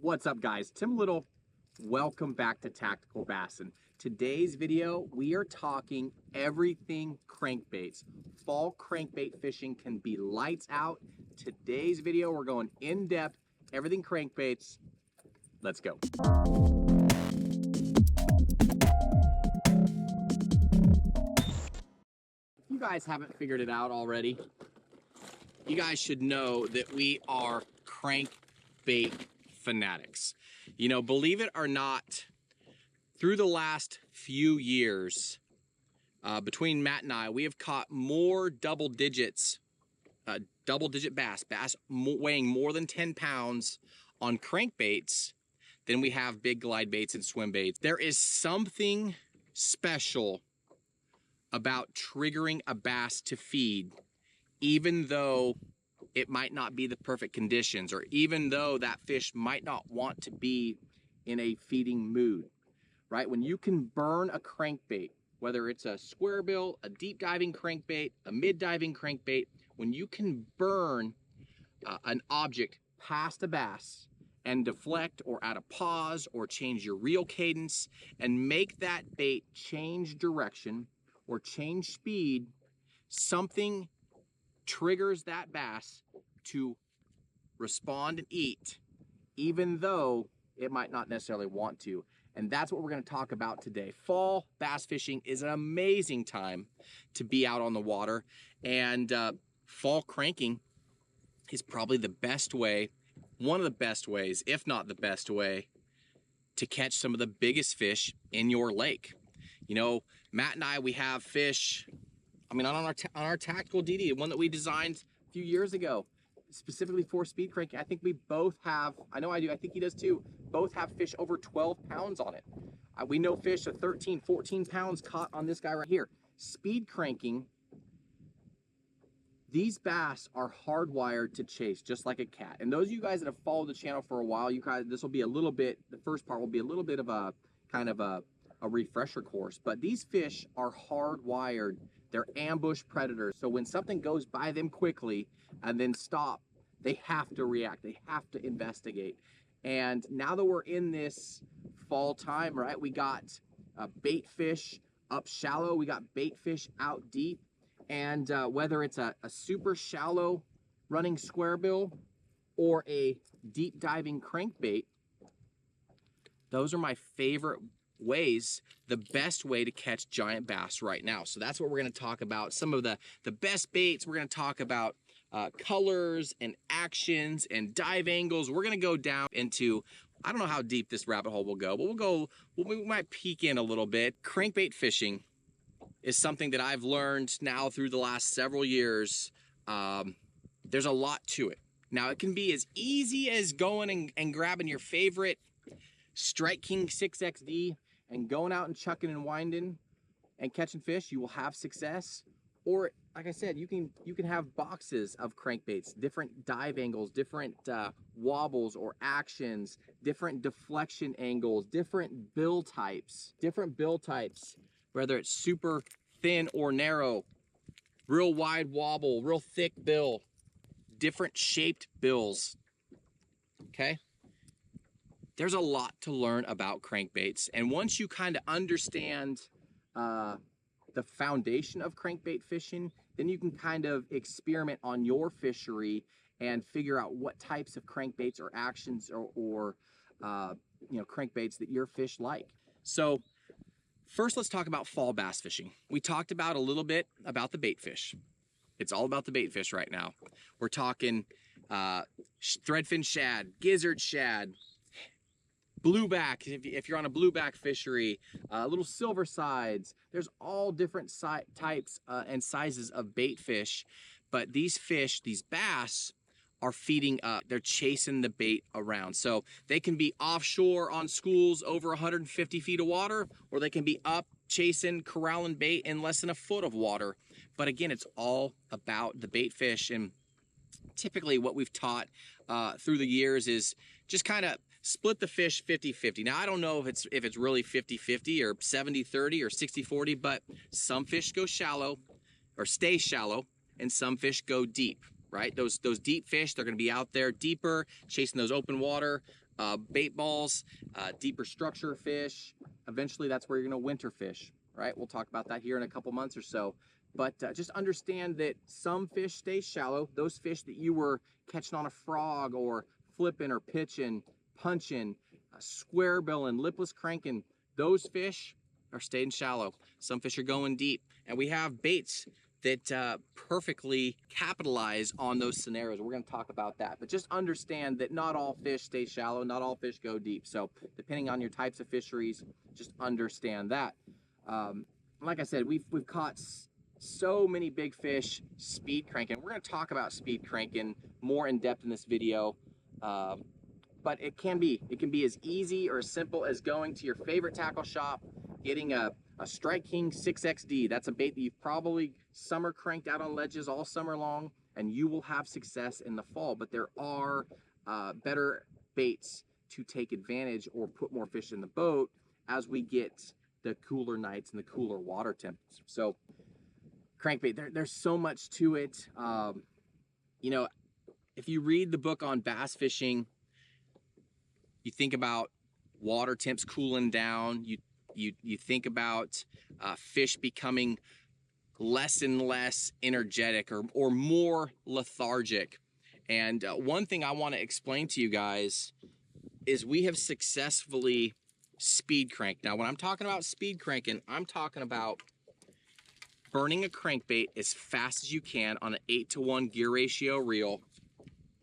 What's up, guys? Tim Little. Welcome back to Tactical Bassin. Today's video, we are talking everything crankbaits. Fall crankbait fishing can be lights out. Today's video, we're going in depth, everything crankbaits. Let's go. If you guys haven't figured it out already, you guys should know that we are crankbait fanatics. You know, believe it or not, through the last few years, between Matt and I, we have caught more double-digit bass weighing more than 10 pounds on crankbaits than we have big glide baits and swim baits. There is something special about triggering a bass to feed, even though it might not be the perfect conditions, or even though that fish might not want to be in a feeding mood, right? When you can burn a crankbait, whether it's a square bill, a deep diving crankbait, a mid diving crankbait, when you can burn an object past a bass and deflect or add a pause or change your reel cadence and make that bait change direction or change speed, something triggers that bass to respond and eat, even though it might not necessarily want to. And that's what we're going to talk about today. Fall bass fishing is an amazing time to be out on the water, and fall cranking is probably the best way, one of the best ways, if not the best way, to catch some of the biggest fish in your lake. You know, Matt and I, we have fish, I mean, on our tactical DD, one that we designed a few years ago, specifically for speed cranking. I think we both have, I know I do, I think he does too, both have fish over 12 pounds on it. We know fish of 13, 14 pounds caught on this guy right here. Speed cranking, these bass are hardwired to chase just like a cat. And those of you guys that have followed the channel for a while, you guys, this will be a little bit, the first part will be a little bit of a kind of a refresher course, but these fish are hardwired. They're ambush predators. So when something goes by them quickly and then stop, they have to react. They have to investigate. And now that we're in this fall time, right, we got bait fish up shallow. We got bait fish out deep. And whether it's a super shallow running square bill or a deep diving crankbait, those are my favorite ways, the best way to catch giant bass right now. So that's what we're going to talk about. Some of the best baits. We're going to talk about colors and actions and dive angles. We're going to go down into, I don't know how deep this rabbit hole will go, but we might peek in a little bit. Crankbait fishing is something that I've learned now through the last several years. There's a lot to it. Now, it can be as easy as going and grabbing your favorite Strike King 6XD and going out and chucking and winding and catching fish. You will have success. Or, like I said, you can have boxes of crankbaits, different dive angles, different wobbles or actions, different deflection angles, different bill types, whether it's super thin or narrow, real wide wobble, real thick bill, different shaped bills, okay? There's a lot to learn about crankbaits, and once you kind of understand the foundation of crankbait fishing, then you can kind of experiment on your fishery and figure out what types of crankbaits or actions or you know, crankbaits that your fish like. So first, let's talk about fall bass fishing. We talked about a little bit about the bait fish. It's all about the bait fish right now. We're talking threadfin shad, gizzard shad, blueback, if you're on a blueback fishery, little silver sides. There's all different types and sizes of bait fish, but these fish, these bass, are feeding up. They're chasing the bait around. So they can be offshore on schools over 150 feet of water, or they can be up chasing, corralling bait in less than a foot of water. But again, it's all about the bait fish. And typically what we've taught through the years is just kind of split the fish 50-50. Now, I don't know if it's really 50-50 or 70-30 or 60-40, but some fish go shallow or stay shallow and some fish go deep, right? Those deep fish, they're gonna be out there deeper, chasing those open water bait balls, deeper structure fish. Eventually, that's where you're going to winter fish, right? We'll talk about that here in a couple months or so. But just understand that some fish stay shallow. Those fish that you were catching on a frog or flipping or pitching, punching, square billing, lipless cranking, those fish are staying shallow. Some fish are going deep. And we have baits that perfectly capitalize on those scenarios. We're going to talk about that. But just understand that not all fish stay shallow, not all fish go deep. So depending on your types of fisheries, just understand that. Like I said, we've caught so many big fish speed cranking. We're going to talk about speed cranking more in depth in this video. But it can be as easy or as simple as going to your favorite tackle shop, getting a Strike King 6XD. That's a bait that you've probably summer cranked out on ledges all summer long, and you will have success in the fall. But there are better baits to take advantage or put more fish in the boat as we get the cooler nights and the cooler water temps. So crankbait, there's so much to it. You know, if you read the book on bass fishing, you think about water temps cooling down. You think about fish becoming less and less energetic or more lethargic. And one thing I want to explain to you guys is we have successfully speed cranked. Now, when I'm talking about speed cranking, I'm talking about burning a crankbait as fast as you can on an 8-to-1 gear ratio reel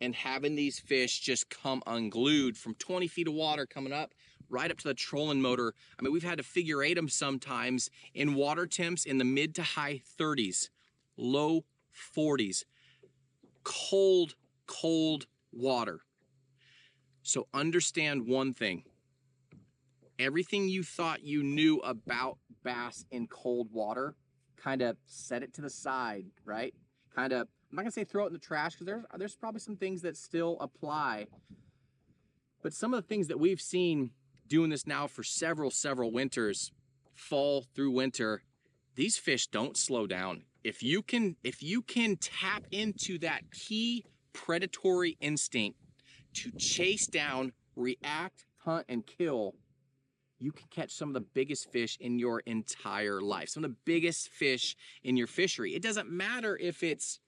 and having these fish just come unglued from 20 feet of water coming up right up to the trolling motor. I mean, we've had to figure eight them sometimes in water temps in the mid to high 30s, low 40s, cold water. So understand one thing. Everything you thought you knew about bass in cold water, kind of set it to the side, right? Kind of, I'm not gonna say throw it in the trash, because there's probably some things that still apply. But some of the things that we've seen doing this now for several winters, fall through winter, these fish don't slow down. If you can tap into that key predatory instinct to chase down, react, hunt, and kill, you can catch some of the biggest fish in your entire life, some of the biggest fish in your fishery. It doesn't matter if it's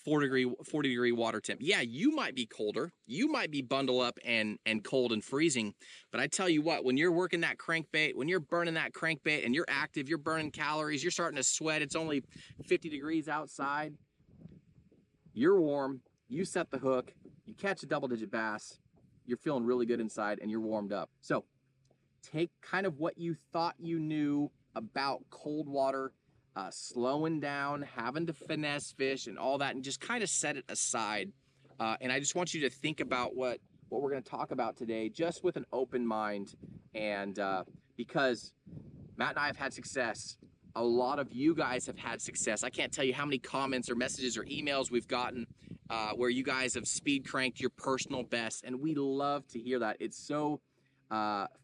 40 degree water temp. Yeah, you might be colder, you might be bundled up and cold and freezing, but I tell you what, when you're working that crankbait, when you're burning that crankbait and you're active, you're burning calories, you're starting to sweat, it's only 50 degrees outside, you're warm, you set the hook, you catch a double-digit bass, you're feeling really good inside and you're warmed up. So take kind of what you thought you knew about cold water, slowing down, having to finesse fish and all that, and just kind of set it aside. And I just want you to think about what we're going to talk about today, just with an open mind. And because Matt and I have had success, a lot of you guys have had success. I can't tell you how many comments or messages or emails we've gotten where you guys have speed cranked your personal best, and we love to hear that. It's so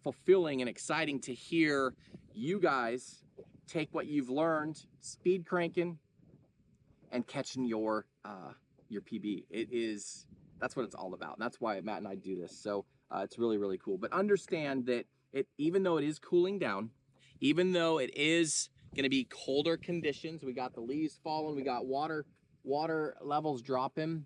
fulfilling and exciting to hear you guys take what you've learned speed cranking and catching your PB. That's what it's all about. And that's why Matt and I do this. So it's really cool. But understand that even though it is cooling down, even though it is going to be colder conditions, we got the leaves falling, we got water levels dropping,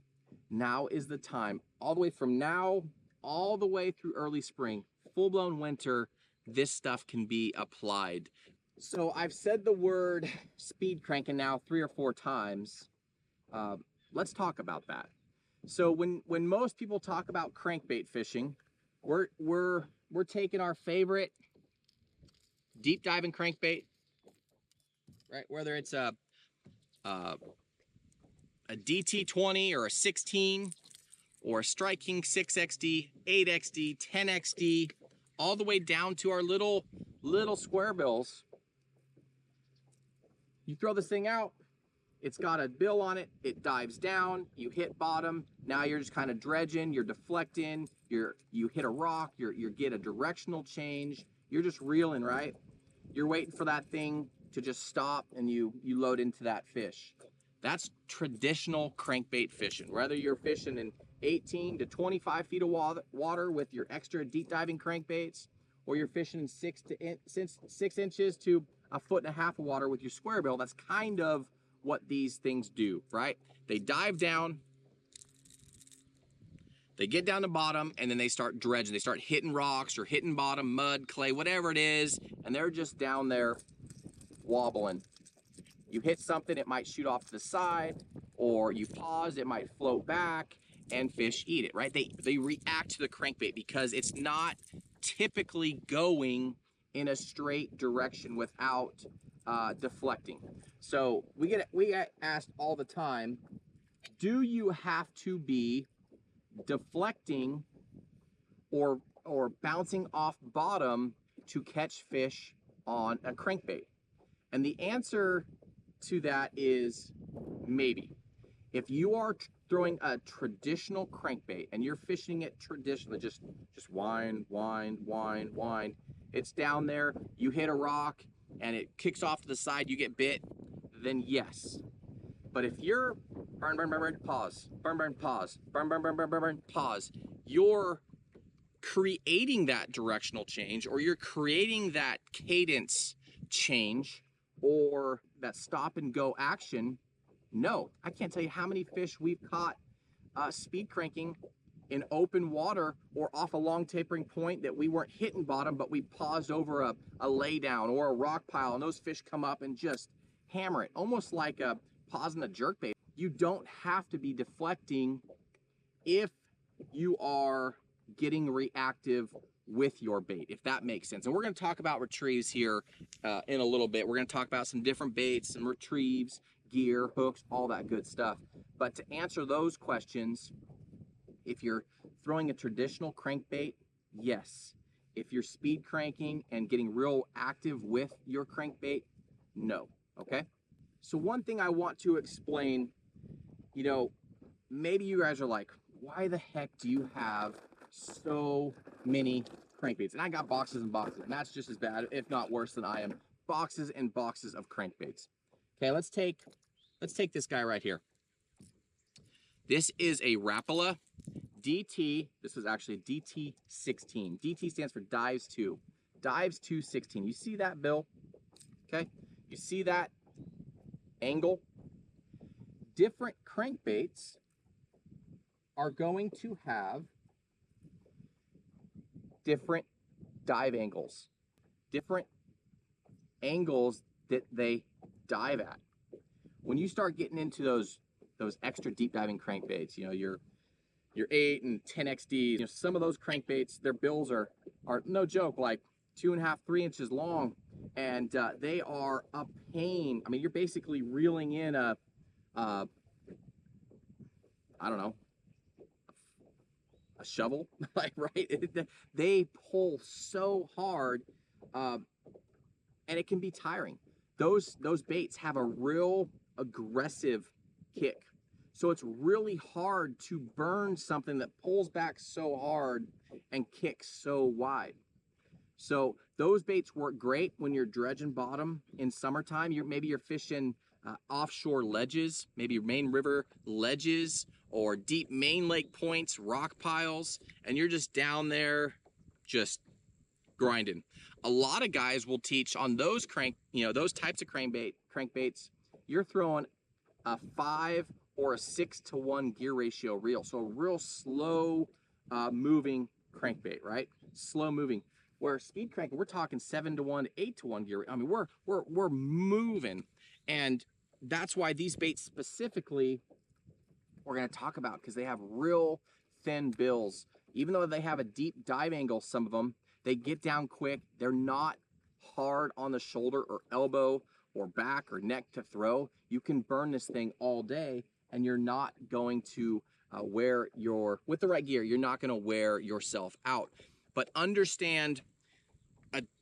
now is the time. All the way from now all the way through early spring, full-blown winter, this stuff can be applied. So I've said the word speed cranking now 3 or 4 times. Let's talk about that. So when most people talk about crankbait fishing, we're taking our favorite deep diving crankbait, right? Whether it's a DT20 or a 16 or a Strike King 6XD, 8XD, 10XD, all the way down to our little square bills. You throw this thing out, it's got a bill on it, it dives down, you hit bottom, now you're just kind of dredging, you're deflecting, you hit a rock, you get a directional change, you're just reeling, right? You're waiting for that thing to just stop and you load into that fish. That's traditional crankbait fishing. Whether you're fishing 18 to 25 feet of water with your extra deep diving crankbaits, or you're fishing 6 inches to 1.5 feet of water with your square bill. That's kind of what these things do, right? They dive down, they get down to bottom, and then they start dredging. They start hitting rocks or hitting bottom, mud, clay, whatever it is, and they're just down there wobbling. You hit something, it might shoot off to the side, or you pause, it might float back, and fish eat it, right? They react to the crankbait because it's not typically going in a straight direction without deflecting. So we get asked all the time, do you have to be deflecting or bouncing off bottom to catch fish on a crankbait? And the answer to that is maybe. If you are throwing a traditional crankbait and you're fishing it traditionally, just wind, it's down there, you hit a rock and it kicks off to the side, you get bit, then yes. But if you're burn, pause, burn, pause, burn, pause, you're creating that directional change, or you're creating that cadence change, or that stop and go action. No, I can't tell you how many fish we've caught speed cranking in open water or off a long tapering point that we weren't hitting bottom, but we paused over a laydown or a rock pile, and those fish come up and just hammer it, almost like a pausing a jerkbait. You don't have to be deflecting if you are getting reactive with your bait, if that makes sense. And we're going to talk about retrieves here in a little bit. We're going to talk about some different baits, some retrieves, gear, hooks, all that good stuff. But to answer those questions, if you're throwing a traditional crankbait, yes. If you're speed cranking and getting real active with your crankbait, no. Okay? So one thing I want to explain, you know, maybe you guys are like, why the heck do you have so many crankbaits? And I got boxes and boxes, and that's just as bad, if not worse than I am. Boxes and boxes of crankbaits. Okay, let's take this guy right here. This is a Rapala DT. This was actually DT16. DT stands for Dives 2. Dives 216. You see that, Bill? Okay, you see that angle? Different crankbaits are going to have different dive angles, different angles that they dive at. When you start getting into those extra deep diving crankbaits, you know, your 8 and 10 XDs, you know, some of those crankbaits, their bills are no joke, like 2.5, 3 inches long, and they are a pain. I mean, you're basically reeling in a I don't know, a shovel, like, right? They pull so hard, and it can be tiring. Those baits have a real aggressive kick. So it's really hard to burn something that pulls back so hard and kicks so wide. So those baits work great when you're dredging bottom in summertime. Maybe you're fishing offshore ledges, maybe main river ledges, or deep main lake points, rock piles, and you're just down there just grinding. A lot of guys will teach on those those types of crankbaits, you're throwing a 5 or a 6-to-1 gear ratio reel. So a real slow moving crankbait, right? Slow moving. Where speed cranking, we're talking 7-to-1, 8-to-1 gear. I mean, we're moving. And that's why these baits specifically we're going to talk about, because they have real thin bills. Even though they have a deep dive angle, some of them, they get down quick. They're not hard on the shoulder or elbow or back or neck to throw. You can burn this thing all day, and you're not going to with the right gear, you're not going to wear yourself out. But understand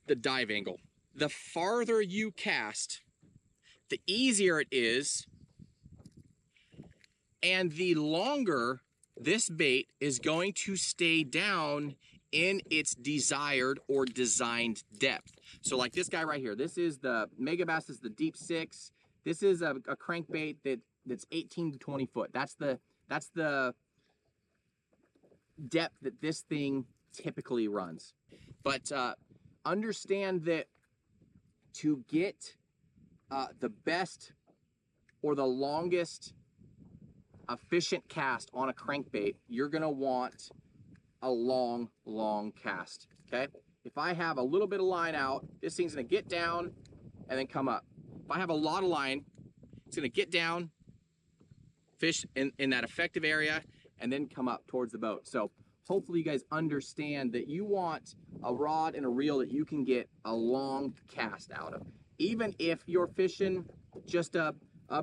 the dive angle. The farther you cast, the easier it is, and the longer this bait is going to stay down in its desired or designed depth. So like this guy right here, this is the Megabass, is the deep 6. This is a crankbait that's 18 to 20 foot. That's the depth that this thing typically runs. But understand that to get the best or the longest efficient cast on a crankbait, you're gonna want a long cast, okay? If I have a little bit of line out, this thing's gonna get down and then come up. If I have a lot of line, it's gonna get down, fish in that effective area, and then come up towards the boat. So hopefully you guys understand that you want a rod and a reel that you can get a long cast out of. Even if you're fishing just a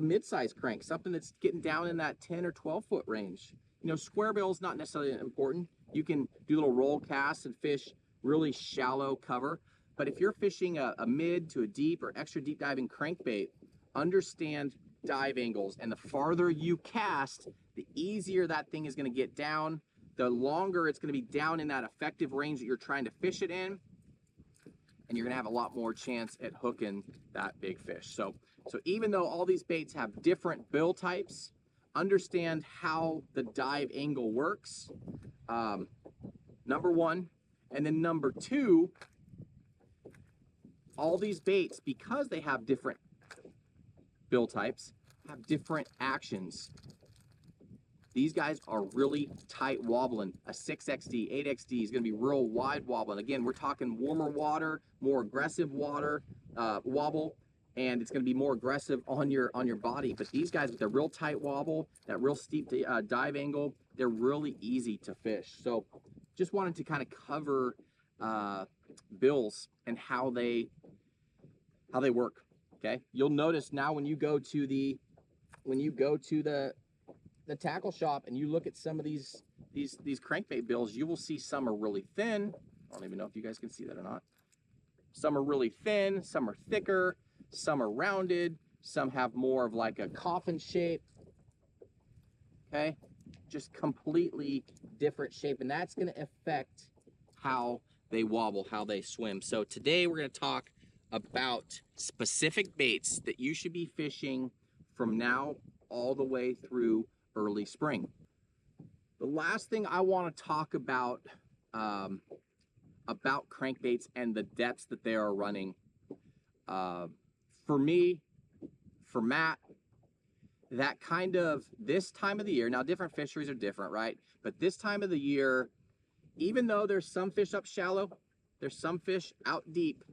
mid-sized crank, something that's getting down in that 10 or 12 foot range. You know, square bill is not necessarily important. You can do little roll casts and fish really shallow cover. But if you're fishing a mid to a deep or extra deep diving crankbait, understand dive angles. And the farther you cast, the easier that thing is going to get down, the longer it's going to be down in that effective range that you're trying to fish it in, and you're going to have a lot more chance at hooking that big fish. So even though all these baits have different bill types, understand how the dive angle works, number one. And then number two, all these baits, because they have different bill types, have different actions. These guys are really tight wobbling. A 6XD, 8XD is going to be real wide wobbling. Again, we're talking warmer water, more aggressive water wobble, and it's going to be more aggressive on your body. But these guys with their real tight wobble, that real steep dive angle, they're really easy to fish. So just wanted to kind of cover bills and how they work. Okay, you'll notice now when you go to the tackle shop and you look at some of these crankbait bills, you will see some are really thin. I don't even know if you guys can see that or not. Some are really thin, some are thicker, some are rounded, some have more of like a coffin shape. Okay, just completely different shape, and that's going to affect how they wobble, how they swim. So today we're going to talk about specific baits that you should be fishing from now all the way through early spring. The last thing I want to talk about crankbaits and the depths that they are running. For me, for Matt, that kind of this time of the year, now different fisheries are different, right? But this time of the year, even though there's some fish up shallow, there's some fish out deep,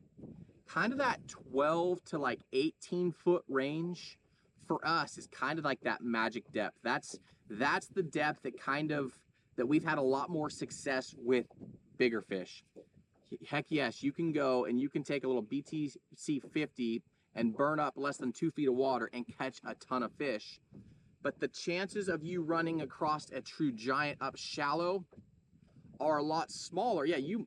kind of that 12 to like 18 foot range for us is kind of like that magic depth. That's the depth that we've had a lot more success with bigger fish. Heck yes, you can go and you can take a little BTC 50 and burn up less than 2 feet of water and catch a ton of fish. But the chances of you running across a true giant up shallow are a lot smaller. Yeah, you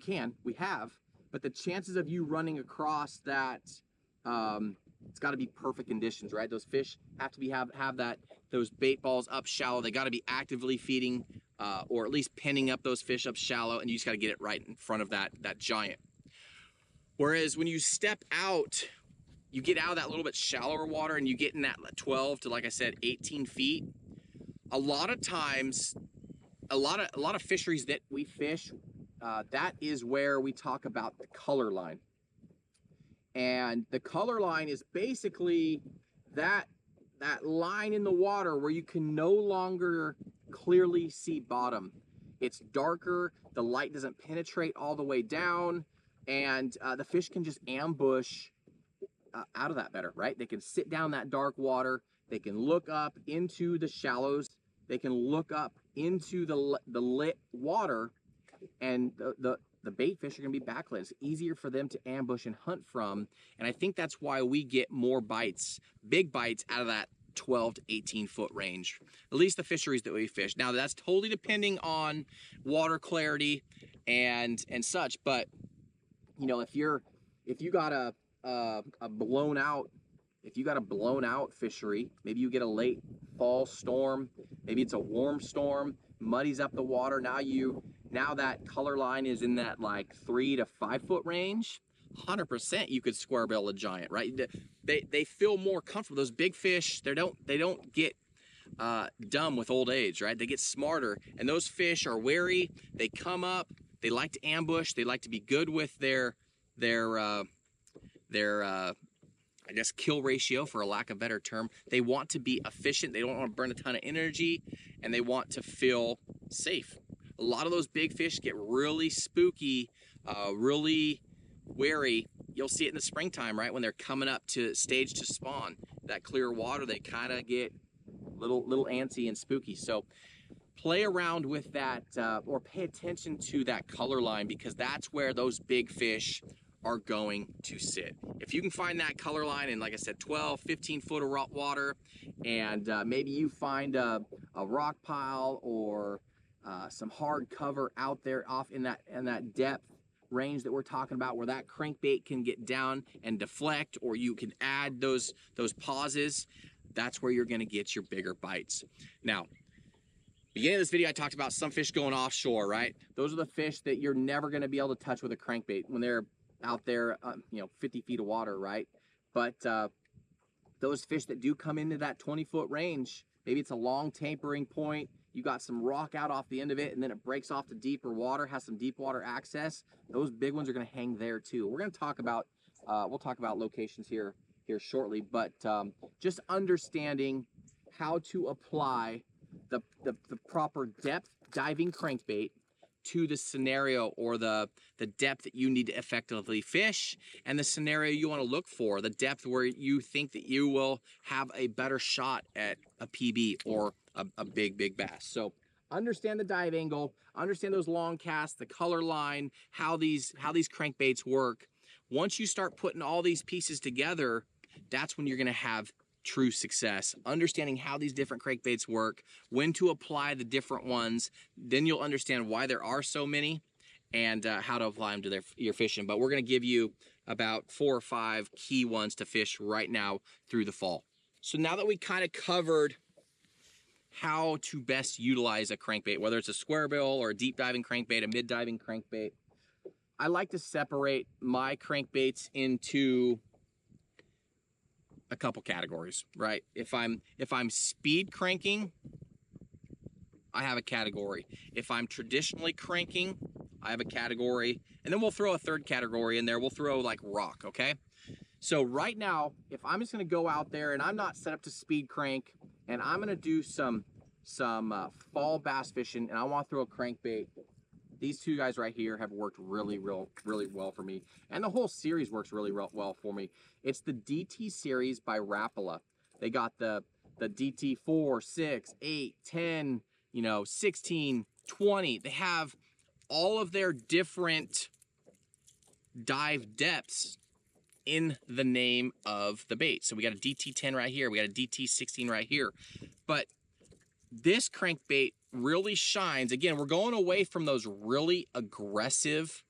can, we have, but the chances of you running across that, it's got to be perfect conditions, right? Those fish have to have those bait balls up shallow. They got to be actively feeding, or at least pinning up those fish up shallow, and you just got to get it right in front of that giant. Whereas when you step out, you get out of that little bit shallower water and you get in that 12 to, like I said, 18 feet. A lot of times, a lot of fisheries that we fish, that is where we talk about the color line. And the color line is basically that line in the water where you can no longer clearly see bottom. It's darker, the light doesn't penetrate all the way down, and the fish can just ambush out of that better, right? They can sit down that dark water, they can look up into the shallows, they can look up into the lit water, and the bait fish are gonna be backlit. It's easier for them to ambush and hunt from, and I think that's why we get more bites, big bites, out of that 12 to 18 foot range, at least the fisheries that we fish. Now that's totally depending on water clarity and such, but you know, if you got a blown out fishery, maybe you get a late fall storm, maybe it's a warm storm, muddies up the water, now that color line is in that like 3 to 5 foot range, 100% you could square bill a giant, right? They feel more comfortable. Those big fish, they don't get dumb with old age, right? They get smarter, and those fish are wary. They come up. They like to ambush. They like to be good with their I guess kill ratio, for a lack of a better term. They want to be efficient. They don't want to burn a ton of energy, and they want to feel safe. A lot of those big fish get really spooky, really wary. You'll see it in the springtime, right? When they're coming up to stage to spawn, that clear water, they kind of get little antsy and spooky. So play around with that, or pay attention to that color line, because that's where those big fish are going to sit. If you can find that color line in, like I said, 12, 15 foot of water, and maybe you find a rock pile or some hard cover out there off in that depth range that we're talking about, where that crankbait can get down and deflect, or you can add those pauses, that's where you're gonna get your bigger bites. Now, beginning of this video, I talked about some fish going offshore, right? Those are the fish that you're never gonna be able to touch with a crankbait when they're out there, 50 feet of water, right? But those fish that do come into that 20-foot range, maybe it's a long tapering point, you got some rock out off the end of it, and then it breaks off to deeper water, has some deep water access. Those big ones are gonna hang there too. We're gonna talk about, we'll talk about locations here shortly, but just understanding how to apply the proper depth diving crankbait to the scenario, or the depth that you need to effectively fish, and the scenario you want to look for, the depth where you think that you will have a better shot at a PB or a big bass. So understand the dive angle, understand those long casts, the color line, how these crankbaits work. Once you start putting all these pieces together, that's when you're going to have true success. Understanding how these different crankbaits work, when to apply the different ones, then you'll understand why there are so many, and how to apply them to your fishing. But we're going to give you about 4 or 5 key ones to fish right now through the fall. So now that we kind of covered how to best utilize a crankbait, whether it's a square bill or a deep diving crankbait, a mid diving crankbait, I like to separate my crankbaits into a couple categories, right? If I'm speed cranking, I have a category. If I'm traditionally cranking, I have a category, and then we'll throw a third category in there. We'll throw like rock, okay? So right now, if I'm just gonna go out there and I'm not set up to speed crank, and I'm gonna do some fall bass fishing, and I want to throw a crankbait, these two guys right here have worked really well for me, and the whole series works really well for me. It's the DT series by Rapala. They got the DT 4, 6, 8, 10, 16, 20. They have all of their different dive depths in the name of the bait. So we got a DT 10 right here, we got a DT 16 right here. But this crankbait really shines. Again, we're going away from those really aggressive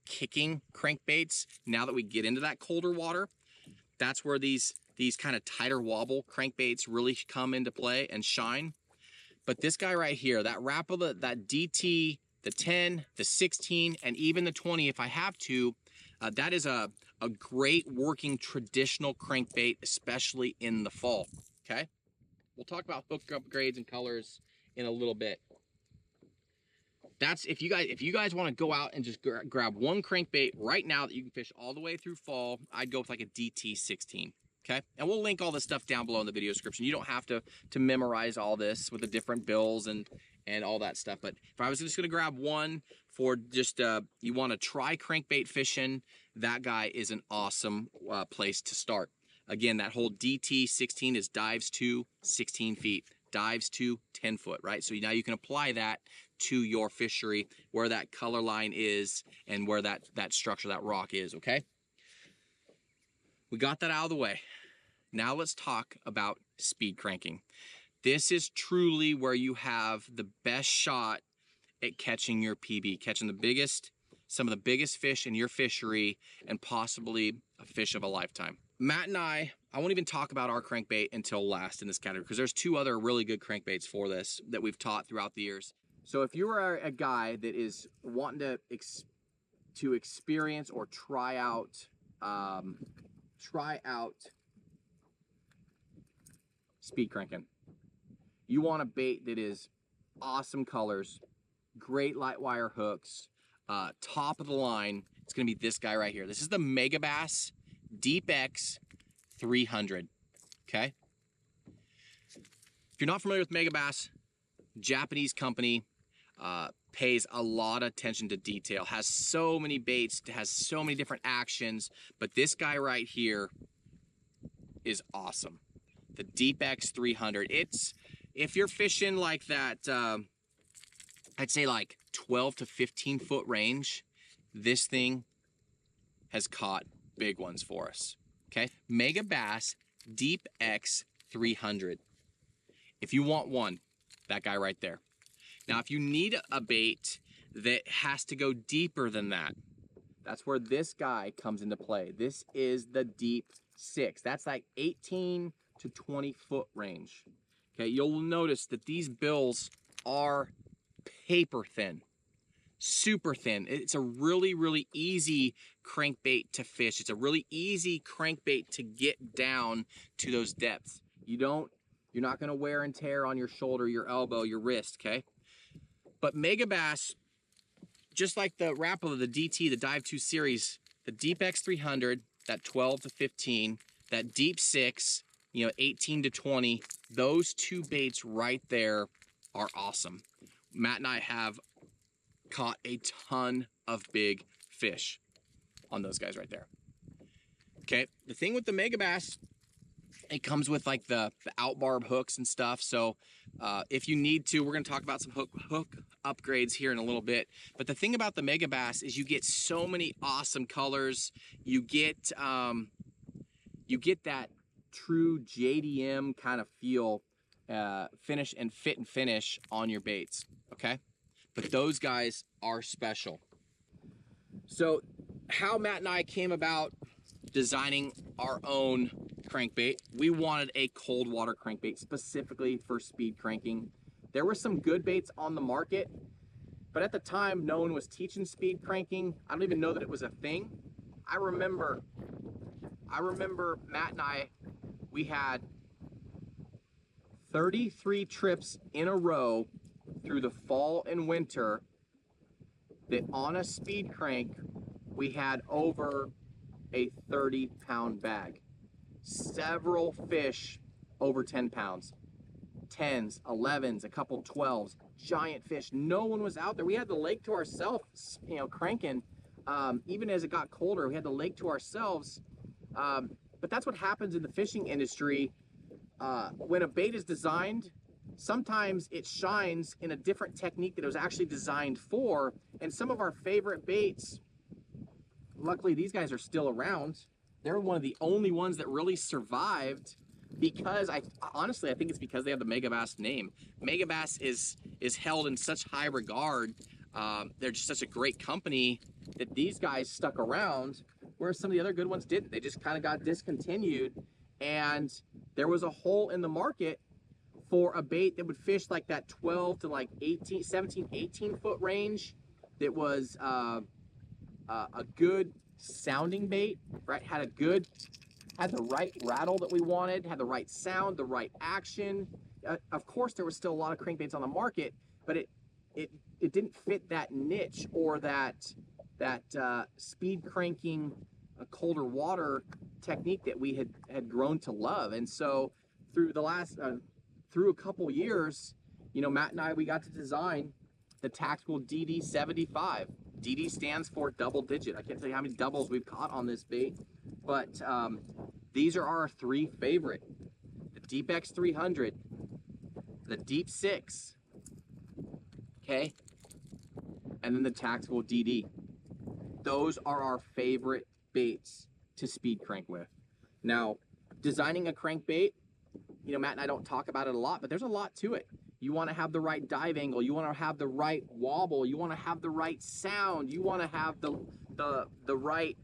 kicking crankbaits. Now that we get into that colder water, that's where these kind of tighter wobble crankbaits really come into play and shine. But this guy right here, that Rapala, that DT, the 10, the 16, and even the 20, if I have to, that is a great working traditional crankbait, especially in the fall, okay? We'll talk about hook upgrades and colors in a little bit. That's if you guys want to go out and just grab one crankbait right now that you can fish all the way through fall, I'd go with like a DT 16. Okay, and we'll link all this stuff down below in the video description. You don't have to memorize all this with the different bills and all that stuff. But if I was just going to grab one for just you want to try crankbait fishing, that guy is an awesome place to start. Again, that whole DT 16 is dives to 16 feet, dives to 10 foot, right? So now you can apply that to your fishery, where that color line is and where that structure, that rock is, okay? We got that out of the way. Now let's talk about speed cranking. This is truly where you have the best shot at catching your PB, catching some of the biggest fish in your fishery, and possibly a fish of a lifetime. Matt and I won't even talk about our crankbait until last in this category, because there's 2 other really good crankbaits for this that we've taught throughout the years. So if you are a guy that is wanting to experience or try out speed cranking. You want a bait that is awesome colors, great light wire hooks, top of the line. It's gonna be this guy right here. This is the Megabass Deep X 300, okay? If you're not familiar with Megabass, Japanese company, pays a lot of attention to detail, has so many baits, has so many different actions, but this guy right here is awesome. The Deep X 300. It's, if you're fishing like that, I'd say like 12 to 15 foot range, this thing has caught big ones for us, okay? Megabass Deep X 300. If you want one, that guy right there. Now, if you need a bait that has to go deeper than that, that's where this guy comes into play. This is the Deep 6. That's like 18 to 20 foot range. Okay, you'll notice that these bills are paper thin, super thin. It's a really, really easy crankbait to fish. It's a really easy crankbait to get down to those depths. You're not gonna wear and tear on your shoulder, your elbow, your wrist, okay? But Megabass, just like the Rapala, the DT, the Dive 2 series, the Deep X 300, that 12 to 15, that Deep 6, 18 to 20, those two baits right there are awesome. Matt and I have caught a ton of big fish on those guys right there. Okay, the thing with the Megabass, it comes with like the outbarb hooks and stuff. So if you need to, we're gonna talk about some hook upgrades here in a little bit. But the thing about the Megabass is you get so many awesome colors. You get that true JDM kind of feel, finish and fit and finish on your baits, okay? But those guys are special. So how Matt and I came about designing our own crankbait, we wanted a cold water crankbait specifically for speed cranking. There were some good baits on the market, but at the time no one was teaching speed cranking. I don't even know that it was a thing. I remember Matt and I, we had 33 trips in a row through the fall and winter that on a speed crank we had over a 30-pound bag. Several fish over 10 pounds. 10s, 11s, a couple 12s, giant fish. No one was out there. We had the lake to ourselves, cranking. Even as it got colder, we had the lake to ourselves. But that's what happens in the fishing industry. When a bait is designed, sometimes it shines in a different technique that it was actually designed for. And some of our favorite baits, luckily these guys are still around. They're one of the only ones that really survived because honestly, I think it's because they have the Megabass name. Megabass is held in such high regard. They're just such a great company that these guys stuck around, whereas some of the other good ones didn't. They just kind of got discontinued, and there was a hole in the market for a bait that would fish like that 12 to like 18, 17, 18 foot range. That was a good sounding bait, right? Had the right rattle that we wanted, had the right sound, the right action. Of course, there was still a lot of crankbaits on the market, but it didn't fit that niche or that speed cranking, colder water technique that we had grown to love. And so through the last through a couple years, Matt and I, we got to design the Tactical DD 75. DD stands for double digit. I can't tell you how many doubles we've caught on this bait, but these are our three favorite: the Deep X 300, the Deep 6, okay, and then the Tactical DD. Those are our favorite baits to speed crank with. Now, designing a crankbait, Matt and I don't talk about it a lot, but there's a lot to it. You want to have the right dive angle. You want to have the right wobble. You want to have the right sound. You want to have the right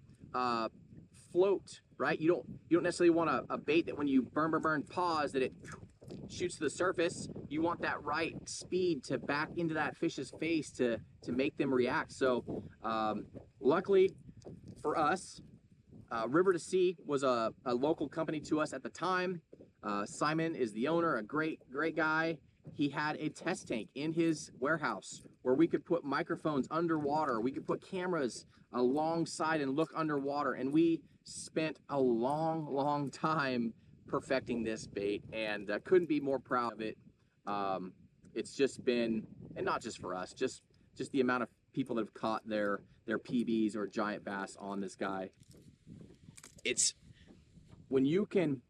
float, right? You don't necessarily want a bait that when you burn, pause, that it shoots to the surface. You want that right speed to back into that fish's face to make them react. So luckily for us, River to Sea was a local company to us at the time. Simon is the owner, a great guy. He had a test tank in his warehouse where we could put microphones underwater. We could put cameras alongside and look underwater. And we spent a long time perfecting this bait, and couldn't be more proud of it. It's just been, and not just for us, just the amount of people that have caught their PBs or giant bass on this guy. It's when you can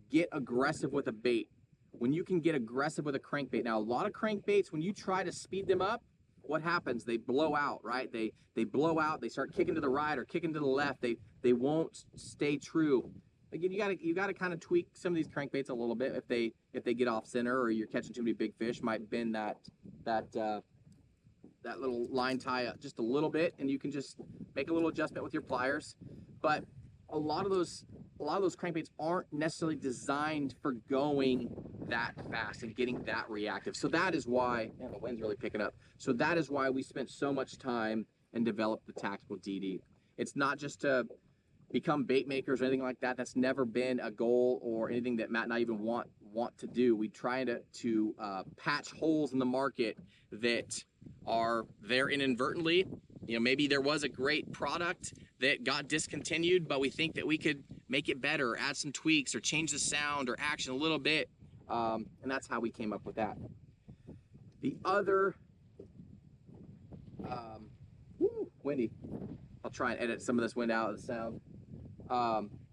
get aggressive with a bait, when you can get aggressive with a crankbait. Now, a lot of crankbaits, when you try to speed them up, what happens? They blow out, right? They blow out, they start kicking to the right or kicking to the left. They won't stay true. Again, you gotta kind of tweak some of these crankbaits a little bit. If they get off center or you're catching too many big fish, might bend that little line tie up just a little bit, and you can just make a little adjustment with your pliers. But a lot of those crankbaits aren't necessarily designed for going that fast and getting that reactive. So that is why, man, the wind's really picking up. So that is why we spent so much time and developed the Tactical DD. It's not just to become bait makers or anything like that. That's never been a goal or anything that Matt and I even want to do. We try to patch holes in the market that are there inadvertently. You know, maybe there was a great product that got discontinued, but we think that we could make it better, add some tweaks or change the sound or action a little bit. And that's how we came up with that. The other, windy. I'll try and edit some of this wind out of the sound.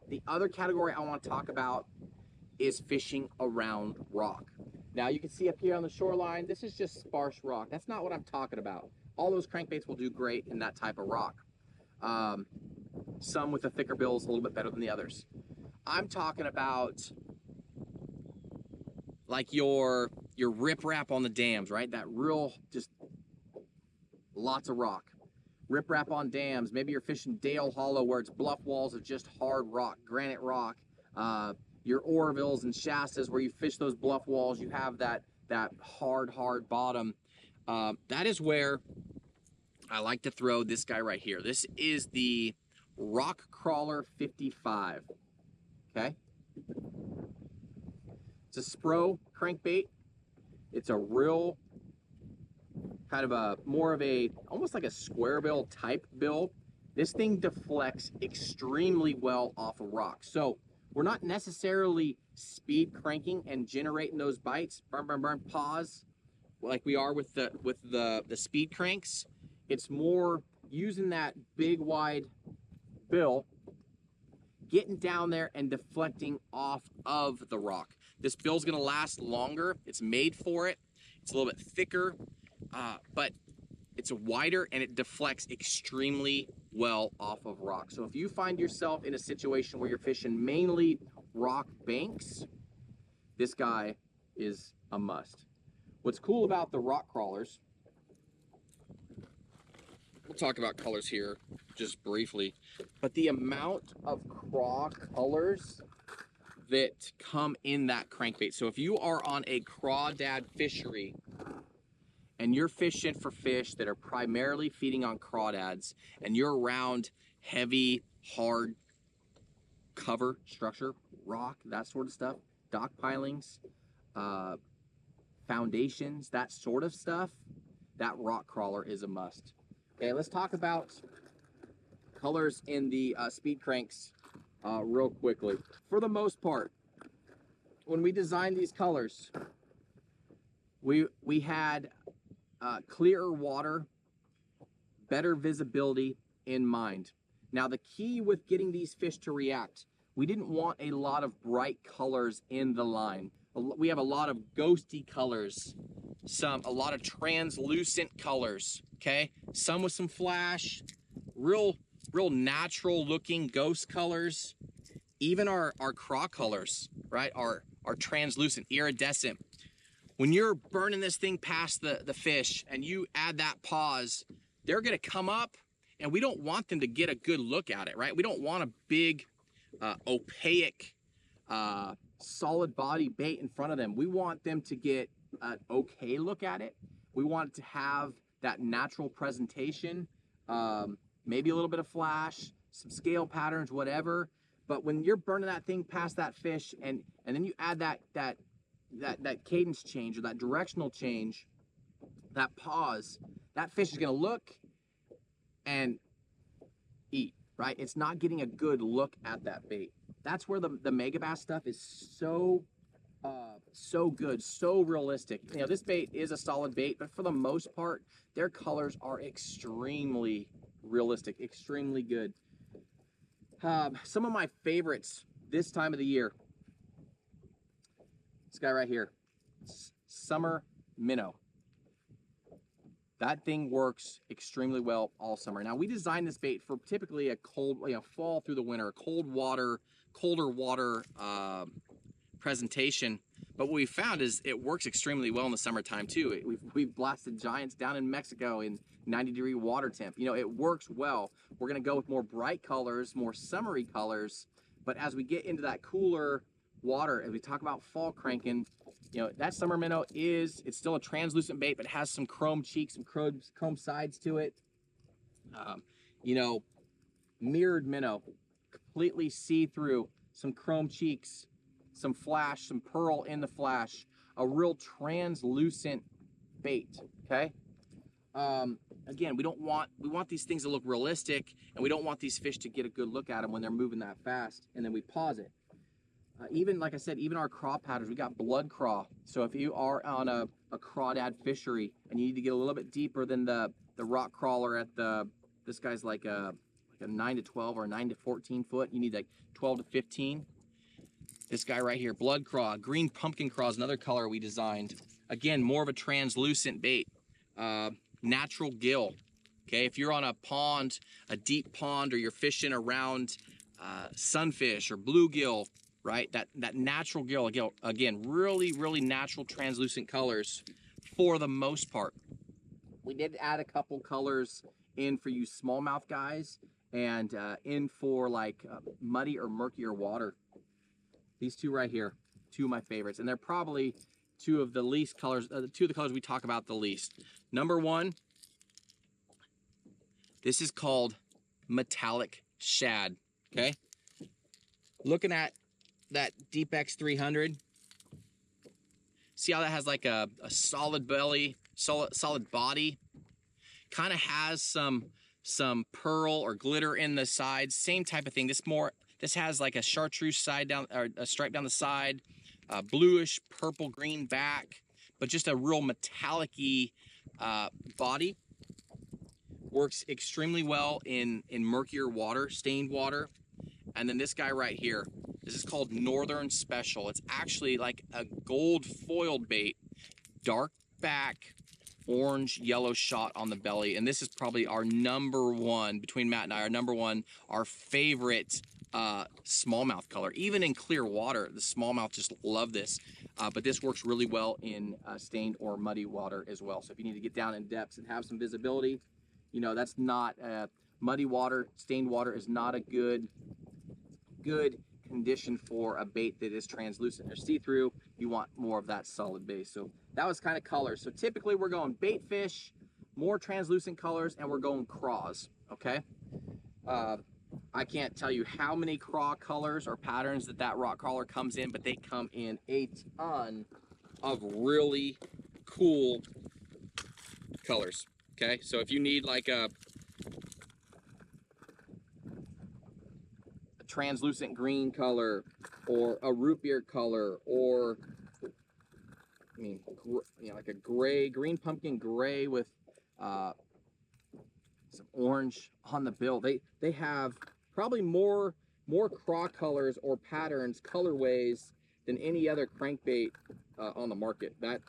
The other category I want to talk about is fishing around rock. Now you can see up here on the shoreline, this is just sparse rock. That's not what I'm talking about. All those crankbaits will do great in that type of rock. Some with the thicker bills a little bit better than the others. I'm talking about like your riprap on the dams, right? That real, just lots of rock. Riprap on dams. Maybe you're fishing Dale Hollow where it's bluff walls of just hard rock, granite rock. Your Orvilles and Shastas where you fish those bluff walls, you have that hard bottom. That is where I like to throw this guy right here. This is the Rock Crawler 55. Okay. It's a Spro crankbait. It's a real kind of a more of a almost like a square bill type bill. This thing deflects extremely well off of rock. So we're not necessarily speed cranking and generating those bites, burn, pause, like we are with the speed cranks. It's more using that big wide bill, getting down there and deflecting off of the rock. This bill's gonna last longer. It's made for it. It's a little bit thicker, but it's wider and it deflects extremely well off of rock. So if you find yourself in a situation where you're fishing mainly rock banks, this guy is a must. What's cool about the rock crawlers, we'll talk about colors here just briefly, but the amount of craw colors that come in that crankbait. So if you are on a crawdad fishery and you're fishing for fish that are primarily feeding on crawdads and you're around heavy, hard cover structure, rock, that sort of stuff, dock pilings, foundations, that sort of stuff, that rock crawler is a must. Okay, let's talk about colors in the speed cranks real quickly. For the most part, when we designed these colors, we had clearer water, better visibility in mind. Now the key with getting these fish to react, we didn't want a lot of bright colors in the line. We have a lot of ghosty colors, a lot of translucent colors, okay? Some with some flash, real natural looking ghost colors. Even our craw colors, right, are translucent, iridescent. When you're burning this thing past the fish and you add that pause, they're gonna come up and we don't want them to get a good look at it, right? We don't want a big, opaque, solid body bait in front of them. We want them to get an okay look at it. We want it to have that natural presentation, maybe a little bit of flash, some scale patterns, whatever, But when you're burning that thing past that fish, and then you add that cadence change or that directional change, that pause, that fish is going to look and eat, right? It's not getting a good look at that bait. That's where the Megabass stuff is so good, so realistic. You know, this bait is a solid bait, but for the most part, their colors are extremely realistic, extremely good. Some of my favorites this time of the year. This guy right here, Summer Minnow. That thing works extremely well all summer. Now, we designed this bait for typically a cold, fall through the winter, a colder water presentation. But what we found is it works extremely well in the summertime too. We've blasted giants down in Mexico in 90-degree water temp. You know, it works well. We're gonna go with more bright colors, more summery colors. But as we get into that cooler water, as we talk about fall cranking, you know, that Summer Minnow it's still a translucent bait, but it has some chrome cheeks, some chrome sides to it. You know, mirrored minnow, completely see-through, some chrome cheeks, some flash, some pearl in the flash, a real translucent bait, okay? Again, we want these things to look realistic, and we don't want these fish to get a good look at them when they're moving that fast, and then we pause it. Even, like I said, even our craw patterns, we got blood craw. So if you are on a crawdad fishery and you need to get a little bit deeper than the rock crawler at this guy's like a 9 to 12 or 9 to 14 foot, you need like 12 to 15. This guy right here, blood craw, green pumpkin craw is another color we designed. Again, more of a translucent bait. Natural gill. Okay, if you're on a pond, a deep pond, or you're fishing around sunfish or bluegill, right? That natural gill, again, really natural translucent colors for the most part. We did add a couple colors in for you smallmouth guys, and in for like muddy or murkier water. These two right here, two of my favorites, and they're probably two of the least colors, two of the colors we talk about the least. Number one, this is called metallic shad, okay? Looking at that Deep X 300, see how that has like a solid belly, solid body, kind of has some pearl or glitter in the sides, same type of thing. This has like a chartreuse side down, or a stripe down the side, bluish purple green back, but just a real metallic-y body. Works extremely well in murkier water, stained water. And then this guy right here, this is called Northern Special. It's actually like a gold foiled bait, dark back, orange yellow shot on the belly. And this is probably our number one, between Matt and I, our favorite smallmouth color. Even in clear water, the smallmouth just love this. But this works really well in stained or muddy water as well. So if you need to get down in depths and have some visibility, you know, that's not muddy water, stained water is not a good condition for a bait that is translucent or see-through. You want more of that solid base. So that was kind of colors. So typically we're going bait fish, more translucent colors, and we're going craws, okay? I can't tell you how many craw colors or patterns that rock crawler comes in, but they come in a ton of really cool colors, okay? So if you need like a translucent green color or a root beer color, or like a green pumpkin gray with some orange on the bill. They have probably more craw colors or patterns, colorways, than any other crankbait on the market. That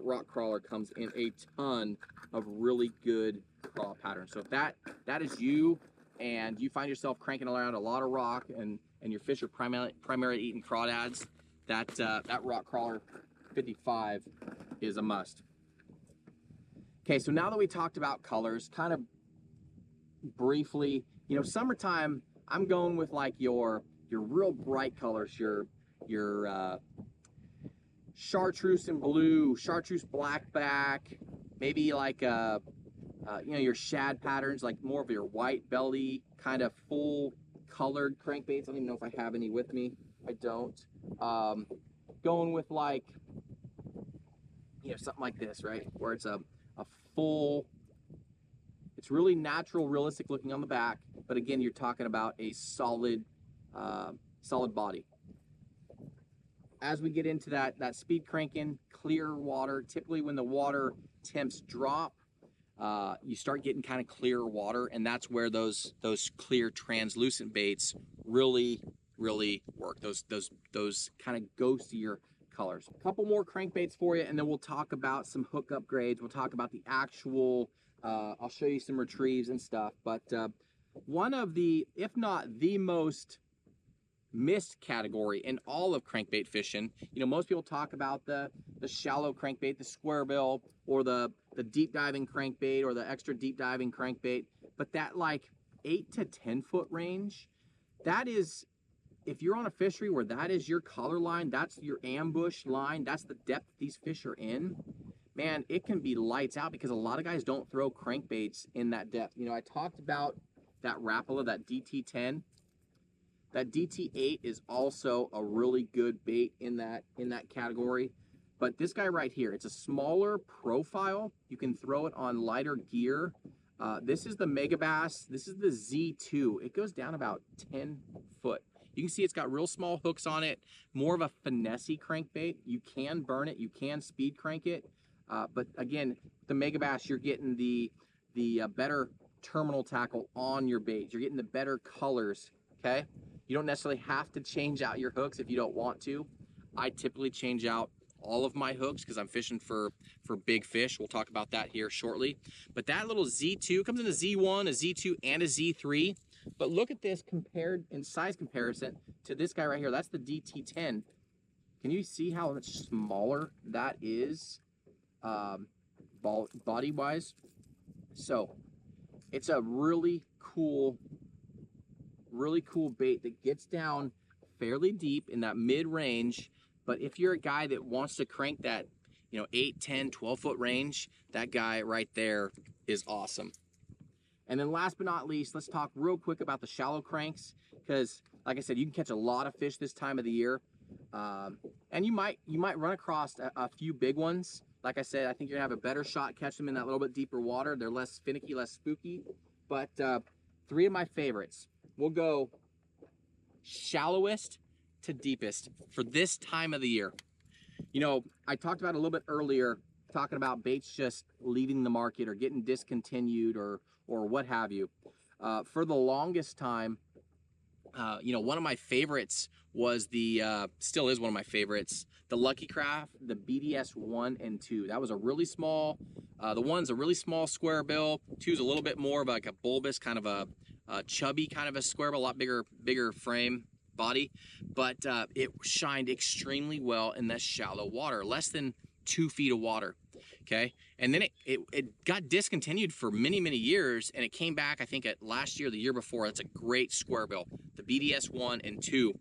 rock crawler comes in a ton of really good craw patterns. So if that is you, and you find yourself cranking around a lot of rock, and your fish are primarily eating crawdads, that rock crawler 55 is a must. Okay, so now that we talked about colors, kind of briefly, you know, summertime, I'm going with like your real bright colors, your chartreuse and blue, chartreuse blackback, maybe like you know, your shad patterns, like more of your white belly, kind of full colored crankbaits. I don't even know if I have any with me. I don't. Going with like, you know, something like this, right? Where it's a full, it's really natural, realistic looking on the back. But again, you're talking about a solid, solid body. As we get into that speed cranking, clear water, typically when the water temps drop, you start getting kind of clear water, and that's where those clear translucent baits really work. Those kind of ghostier colors. A couple more crankbaits for you, and then we'll talk about some hook upgrades. We'll talk about the actual, I'll show you some retrieves and stuff. But one of the, if not the most missed category in all of crankbait fishing, you know, most people talk about the shallow crankbait, the square bill, or the deep diving crankbait, or the extra deep diving crankbait, but that like 8 to 10 foot range, that is, if you're on a fishery where that is your color line, that's your ambush line, that's the depth these fish are in, man, it can be lights out, because a lot of guys don't throw crankbaits in that depth. You know, I talked about that Rapala, that DT10. That DT8 is also a really good bait in that category. But this guy right here, it's a smaller profile. You can throw it on lighter gear. This is the Megabass. This is the Z2. It goes down about 10 foot. You can see it's got real small hooks on it, more of a finesse crankbait. You can burn it, you can speed crank it. But again, the Megabass, you're getting the better terminal tackle on your bait. You're getting the better colors, okay? You don't necessarily have to change out your hooks if you don't want to. I typically change out all of my hooks because I'm fishing for big fish. We'll talk about that here shortly. But that little Z2 comes in a Z1, a Z2, and a Z3. But look at this compared in size comparison to this guy right here. That's the DT10. Can you see how much smaller that is body-wise? So it's a really cool bait that gets down fairly deep in that mid-range. But if you're a guy that wants to crank that, you know, 8, 10, 12 foot range, that guy right there is awesome. And then last but not least, let's talk real quick about the shallow cranks, because like I said, you can catch a lot of fish this time of the year. And you might run across a few big ones. Like I said, I think you're gonna have a better shot catching them in that little bit deeper water. They're less finicky, less spooky. But 3 of my favorites. We'll go shallowest to deepest for this time of the year. You know, I talked about a little bit earlier, talking about baits just leaving the market or getting discontinued or what have you. For the longest time, you know, one of my favorites was still is one of my favorites, the Lucky Craft, the BDS 1 and 2. That was a really small, the 1's a really small square bill, 2's a little bit more of like a bulbous, kind of a chubby kind of a square bill, a lot bigger frame body, but it shined extremely well in that shallow water, less than 2 feet of water. Okay, and then it got discontinued for many years, and it came back, I think, at last year, the year before. That's a great square bill, the BDS 1 and 2.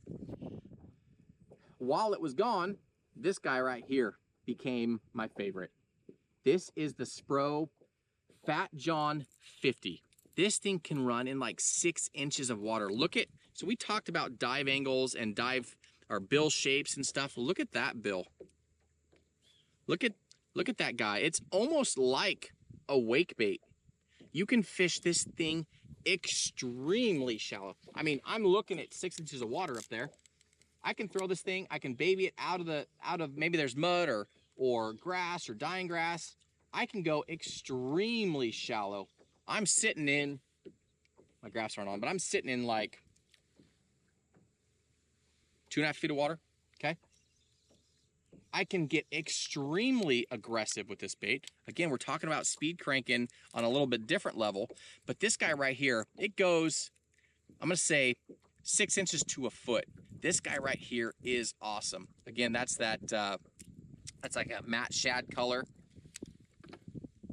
While it was gone, this guy right here became my favorite. This is the Spro Fat John 50. This thing can run in like 6 inches of water. Look at, so we talked about dive angles and bill shapes and stuff. Look at that bill. Look at that guy. It's almost like a wake bait. You can fish this thing extremely shallow. I mean, I'm looking at 6 inches of water up there. I can throw this thing, I can baby it out of maybe there's mud or grass or dying grass. I can go extremely shallow. I'm sitting in, my graphs aren't on, but I'm sitting in like 2.5 feet of water, okay? I can get extremely aggressive with this bait. Again, we're talking about speed cranking on a little bit different level, but this guy right here, it goes, I'm gonna say 6 inches to a foot. This guy right here is awesome. Again, that's like a matte shad color.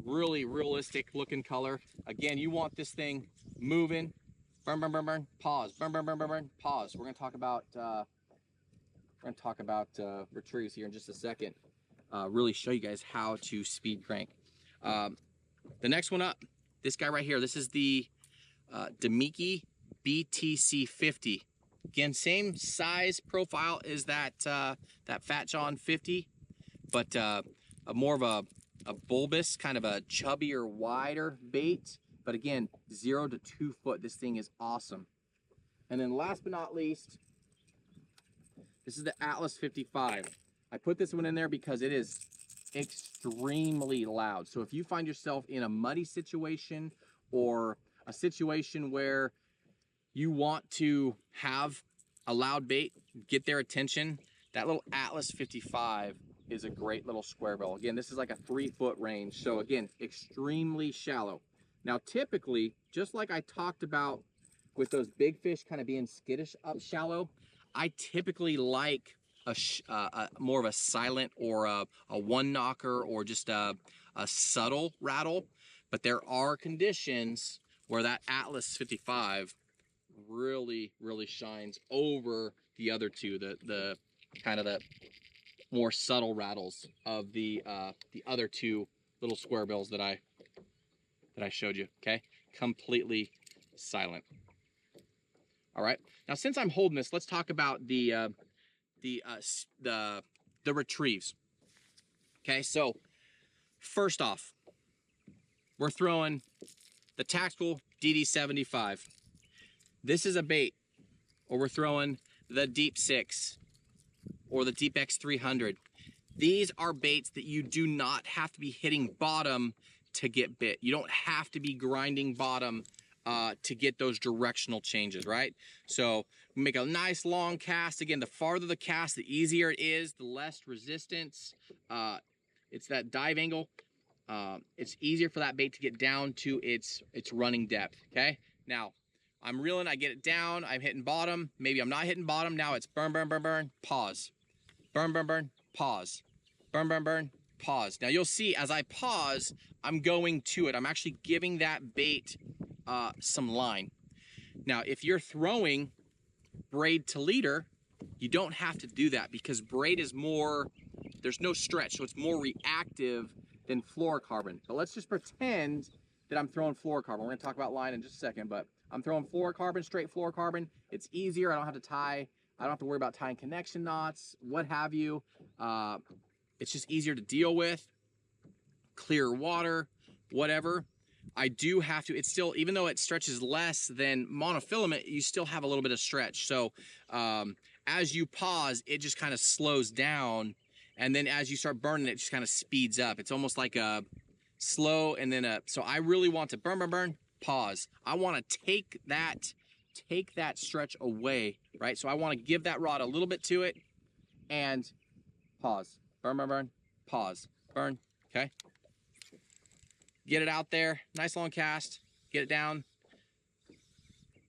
Really realistic looking color. Again, you want this thing moving. Burn, burn, burn, burn, pause. Burn, burn, burn, burn, burn, pause. We're gonna talk about retrieves here in just a second. Really show you guys how to speed crank. The next one up, this guy right here. This is the Demiki BTC 50. Again, same size profile as that Fat John 50, but more of a bulbous, kind of a chubbier, wider bait. But again, 0 to 2 foot. This thing is awesome. And then last but not least, this is the Atlas 55. I put this one in there because it is extremely loud. So if you find yourself in a muddy situation or a situation where you want to have a loud bait, get their attention, that little Atlas 55 is a great little square bill. Again, this is like a 3 foot range. So again, extremely shallow. Now, typically, just like I talked about with those big fish kind of being skittish up shallow, I typically like a more of a silent or a one knocker or just a subtle rattle. But there are conditions where that Atlas 55 really shines over the other two, the kind of the more subtle rattles of the other two little square bills that I showed you. Okay, completely silent. All right, now since I'm holding this, let's talk about the retrieves. Okay, so first off, we're throwing the Tactical DD75. This is a bait, or we're throwing the Deep 6 or the Deep X300. These are baits that you do not have to be hitting bottom to get bit. You don't have to be grinding bottom to get those directional changes, right? So we make a nice long cast. Again, the farther the cast, the easier it is, the less resistance. It's that dive angle. It's easier for that bait to get down to its running depth, okay? Now, I'm reeling, I get it down, I'm hitting bottom. Maybe I'm not hitting bottom. Now it's burn, burn, burn, burn, pause. Burn, burn, burn, pause. Burn, burn, burn, pause. Now you'll see as I pause, I'm going to it. I'm actually giving that bait some line. Now, if you're throwing braid to leader, you don't have to do that because braid is more, there's no stretch, so it's more reactive than fluorocarbon. But let's just pretend that I'm throwing fluorocarbon. We're gonna talk about line in just a second, but I'm throwing fluorocarbon, straight fluorocarbon. It's easier, I don't have to tie, I don't have to worry about tying connection knots, what have you. It's just easier to deal with, clear water, whatever. I do have to, it's still, even though it stretches less than monofilament, you still have a little bit of stretch. So as you pause, it just kind of slows down. And then as you start burning, it just kind of speeds up. It's almost like a slow and then a, so I really want to burn, burn, burn, pause. I want to take that stretch away, right? So I want to give that rod a little bit to it and pause. Burn, burn, burn, pause, burn, okay? Get it out there, nice long cast, get it down,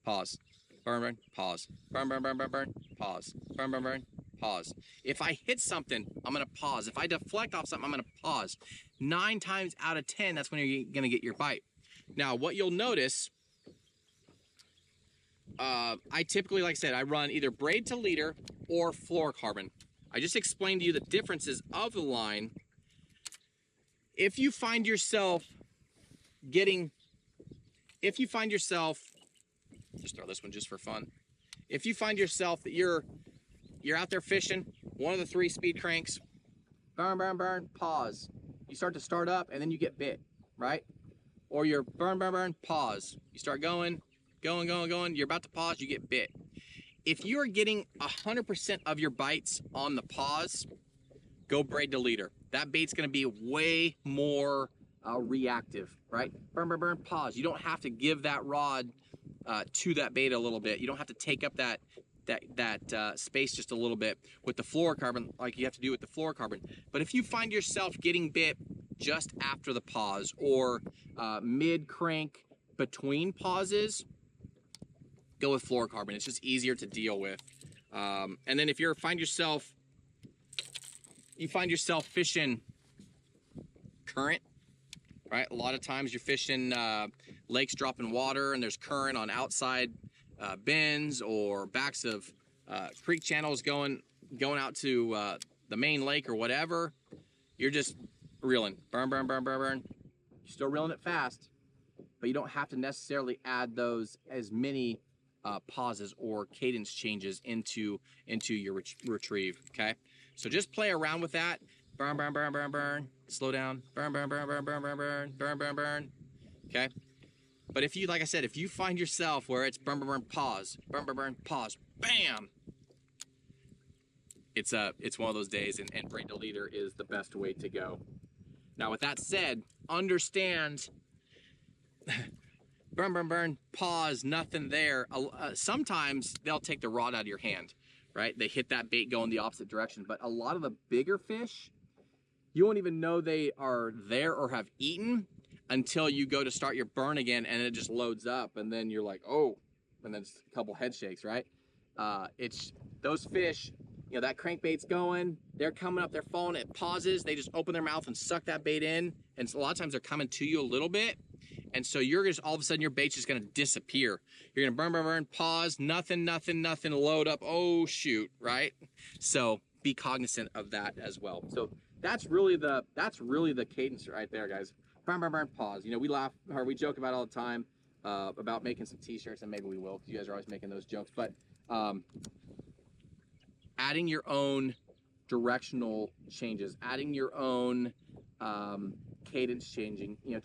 pause, burn, burn, pause, burn, burn, burn, burn, burn, pause, burn, burn, burn, pause. If I hit something, I'm gonna pause. If I deflect off something, I'm gonna pause. 9 times out of 10, that's when you're gonna get your bite. Now, what you'll notice, I typically, like I said, I run either braid to leader or fluorocarbon. I just explained to you the differences of the line. If you find yourself just throw this one just for fun. If you find yourself that you're out there fishing, one of the 3 speed cranks, burn, burn, burn, pause. You start up and then you get bit, right? Or you're burn, burn, burn, pause. You start going, you're about to pause, you get bit. If you're getting 100% of your bites on the pause, go braid to leader. That bait's gonna be way more reactive, right? Burn, burn, burn, pause. You don't have to give that rod to that bait a little bit. You don't have to take up that space just a little bit with the fluorocarbon like you have to do with the fluorocarbon. But if you find yourself getting bit just after the pause or mid-crank between pauses, go with fluorocarbon. It's just easier to deal with. And then if you find yourself fishing current, right? A lot of times you're fishing lakes dropping water and there's current on outside bends or backs of creek channels going out to the main lake or whatever. You're just reeling, burn, burn, burn, burn, burn. You're still reeling it fast, but you don't have to necessarily add those as many pauses or cadence changes into your retrieve. Okay, so just play around with that. Burn, burn, burn, burn, burn. Slow down. Burn, burn, burn, burn, burn, burn, burn, burn, burn, burn. Okay. But if you, like I said, if you find yourself where it's burn, burn, burn, pause, burn, burn, burn, pause, bam, it's one of those days, and brain deleter is the best way to go. Now, with that said, understand, burn, burn, burn, pause, nothing there. Sometimes they'll take the rod out of your hand, right? They hit that bait going the opposite direction. But a lot of the bigger fish, you won't even know they are there or have eaten until you go to start your burn again, and it just loads up, and then you're like, oh, and then it's a couple head shakes, right? It's those fish, you know, that crankbait's going, they're coming up, they're falling, it pauses, they just open their mouth and suck that bait in, and so a lot of times they're coming to you a little bit, and so you're just, all of a sudden your bait's just gonna disappear. You're gonna burn, burn, burn, pause, nothing, nothing, nothing, load up, oh shoot, right? So be cognizant of that as well. So that's really the cadence right there, guys. Burn, burn, burn, pause. You know, we laugh, or we joke about it all the time, about making some t-shirts, and maybe we will, because you guys are always making those jokes, but adding your own directional changes, adding your own cadence changing, you know,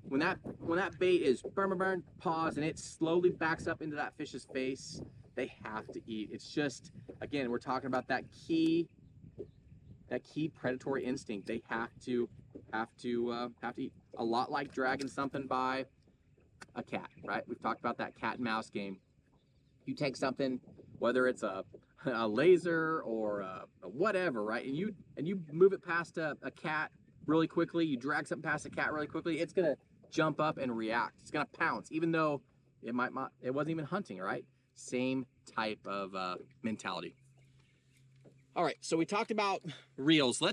when that bait is burn, burn, burn, pause, and it slowly backs up into that fish's face, they have to eat. It's just, again, we're talking about that key predatory instinct. They have to eat. A lot like dragging something by a cat, right? We've talked about that cat and mouse game. You take something, whether it's a laser or a whatever, right? And you move it past a cat really quickly. You drag something past a cat really quickly. It's gonna jump up and react. It's gonna pounce, even though it wasn't even hunting, right? Same type of mentality. All right, so we talked about reels. We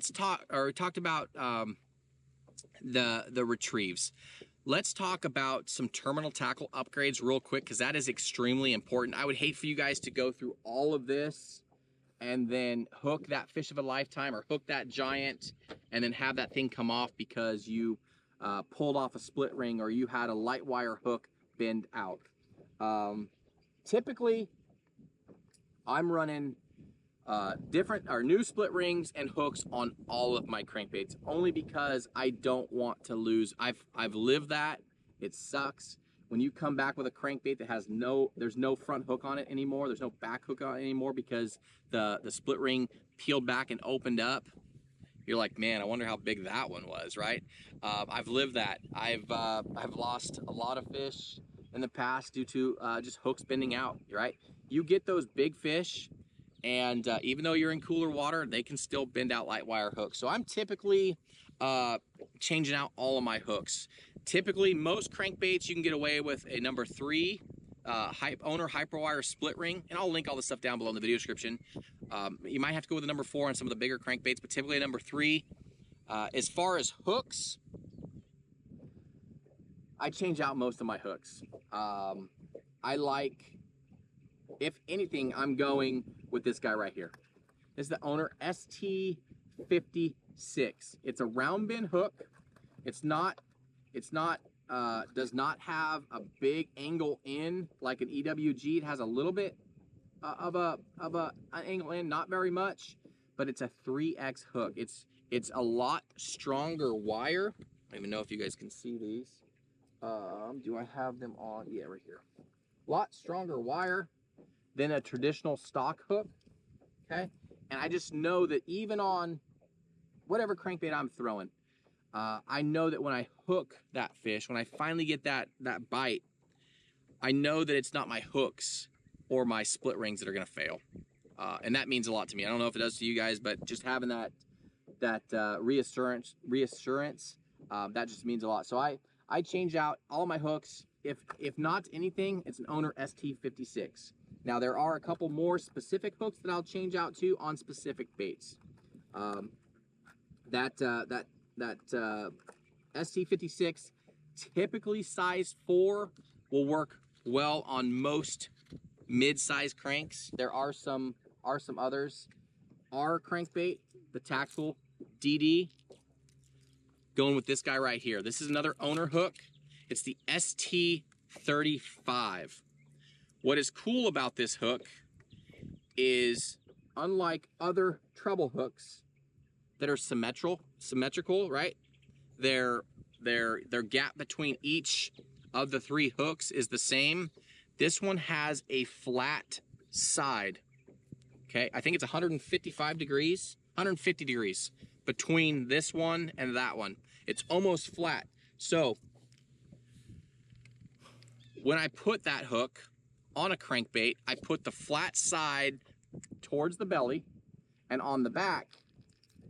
talked about the retrieves. Let's talk about some terminal tackle upgrades real quick, because that is extremely important. I would hate for you guys to go through all of this and then hook that fish of a lifetime or hook that giant and then have that thing come off because you pulled off a split ring or you had a light wire hook bend out. Typically, I'm running new split rings and hooks on all of my crankbaits, only because I don't want to lose. I've lived that. It sucks when you come back with a crankbait that has there's no front hook on it anymore. There's no back hook on it anymore because the split ring peeled back and opened up. You're like, man, I wonder how big that one was, right? I've lived that. I've lost a lot of fish in the past due to just hooks bending out, right? You get those big fish, and even though you're in cooler water, they can still bend out light wire hooks. So I'm typically changing out all of my hooks. Typically, most crankbaits you can get away with a number 3 owner hyperwire split ring, and I'll link all this stuff down below in the video description. You might have to go with a number 4 on some of the bigger crankbaits, but typically a number 3. As far as hooks, I change out most of my hooks. I like, if anything, I'm going with this guy right here. This is the owner ST56. It's a round bend hook. Does not have a big angle in like an EWG. It has a little bit of an angle in, not very much, but it's a 3X hook. It's a lot stronger wire. I don't even know if you guys can see these. Do I have them on? Yeah, right here. A lot stronger wire than a traditional stock hook, okay? And I just know that even on whatever crankbait I'm throwing, I know that when I hook that fish, when I finally get that bite, I know that it's not my hooks or my split rings that are gonna fail. And that means a lot to me. I don't know if it does to you guys, but just having that reassurance, that just means a lot. So I change out all my hooks. If not anything, it's an owner ST56. Now there are a couple more specific hooks that I'll change out to on specific baits. That ST56, typically size 4, will work well on most mid-size cranks. There are some others. Our crankbait, the Tactical DD, going with this guy right here. This is another owner hook. It's the ST35. What is cool about this hook is, unlike other treble hooks that are symmetrical, right? Their gap between each of the 3 hooks is the same. This one has a flat side. Okay, I think it's 155 degrees, 150 degrees between this one and that one. It's almost flat. So when I put that hook on a crankbait, I put the flat side towards the belly, and on the back,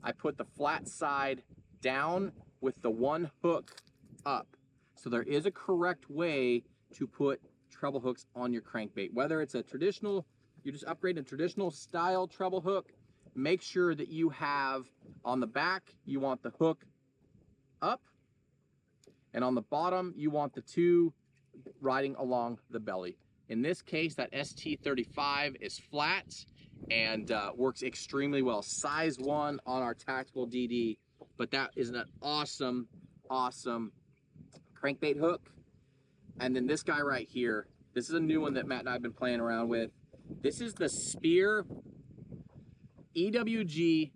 I put the flat side down with the one hook up. So there is a correct way to put treble hooks on your crankbait. Whether it's a traditional, you're just upgrading a traditional style treble hook, make sure that you have on the back, you want the hook up, and on the bottom, you want the 2 riding along the belly. In this case, that ST35 is flat and works extremely well. Size 1 on our tactical DD, but that is an awesome, awesome crankbait hook. And then this guy right here, this is a new one that Matt and I have been playing around with. This is the Spear EWG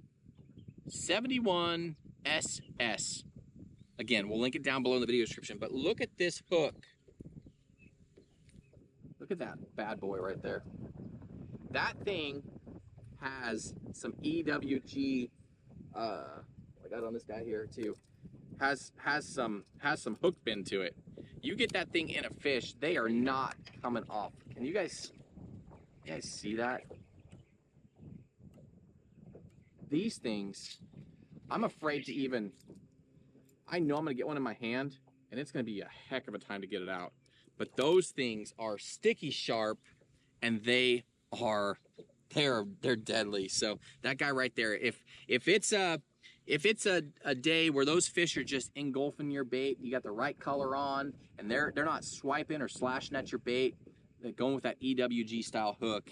71 SS. Again, we'll link it down below in the video description, but look at this hook. Look at that bad boy right there. That thing has some EWG, I got on this guy here too, has some hook bend to it. You get that thing in a fish, they are not coming off. Can you guys see that? These things, I'm afraid to even, I know I'm gonna get one in my hand and it's gonna be a heck of a time to get it out. But those things are sticky sharp and they're deadly. So that guy right there, if it's a day where those fish are just engulfing your bait, you got the right color on, and they're not swiping or slashing at your bait, going with that EWG style hook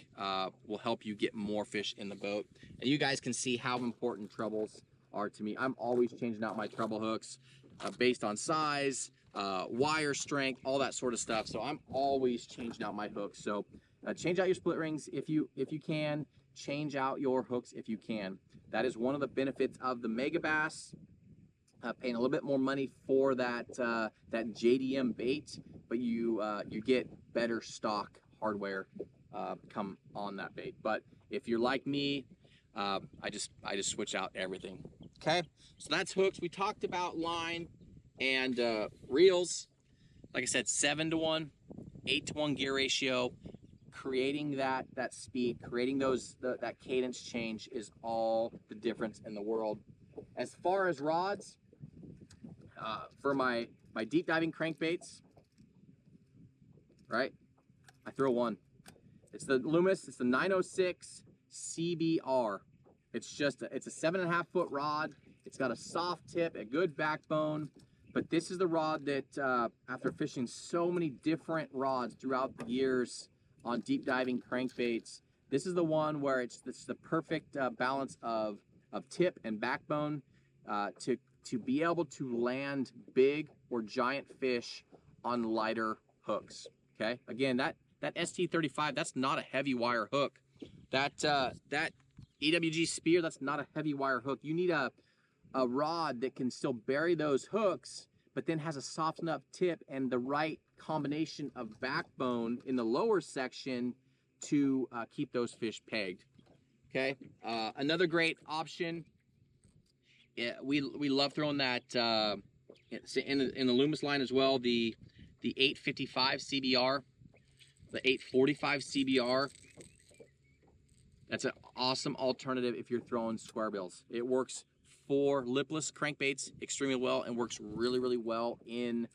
will help you get more fish in the boat. And you guys can see how important trebles are to me. I'm always changing out my treble hooks based on size, wire strength, all that sort of stuff. So I'm always changing out my hooks. So change out your split rings if you can. Change out your hooks if you can. That is one of the benefits of the Mega Bass. Paying a little bit more money for that JDM bait, but you get better stock hardware come on that bait. But if you're like me, I just switch out everything. Okay, so that's hooks. We talked about line and reels. Like I said, 7-to-1, 8-to-1 gear ratio. Creating that speed, creating that cadence change is all the difference in the world. As far as rods, for my deep diving crankbaits, right? I throw one. It's the Loomis. It's the 906 CBR. It's a 7.5 foot rod. It's got a soft tip, a good backbone. But this is the rod that after fishing so many different rods throughout the years on deep diving crankbaits, this is the one where it's the perfect balance of tip and backbone to be able to land big or giant fish on lighter hooks. Okay, again, that ST35, that's not a heavy wire hook. That EWG Spear, that's not a heavy wire hook. You need a rod that can still bury those hooks, but then has a soft enough tip and the right combination of backbone in the lower section to keep those fish pegged. Okay, another great option. We love throwing that in the Loomis line as well. The 855 CBR, the 845 CBR. That's an awesome alternative if you're throwing square bills. It works for lipless crankbaits extremely well and works really, really well in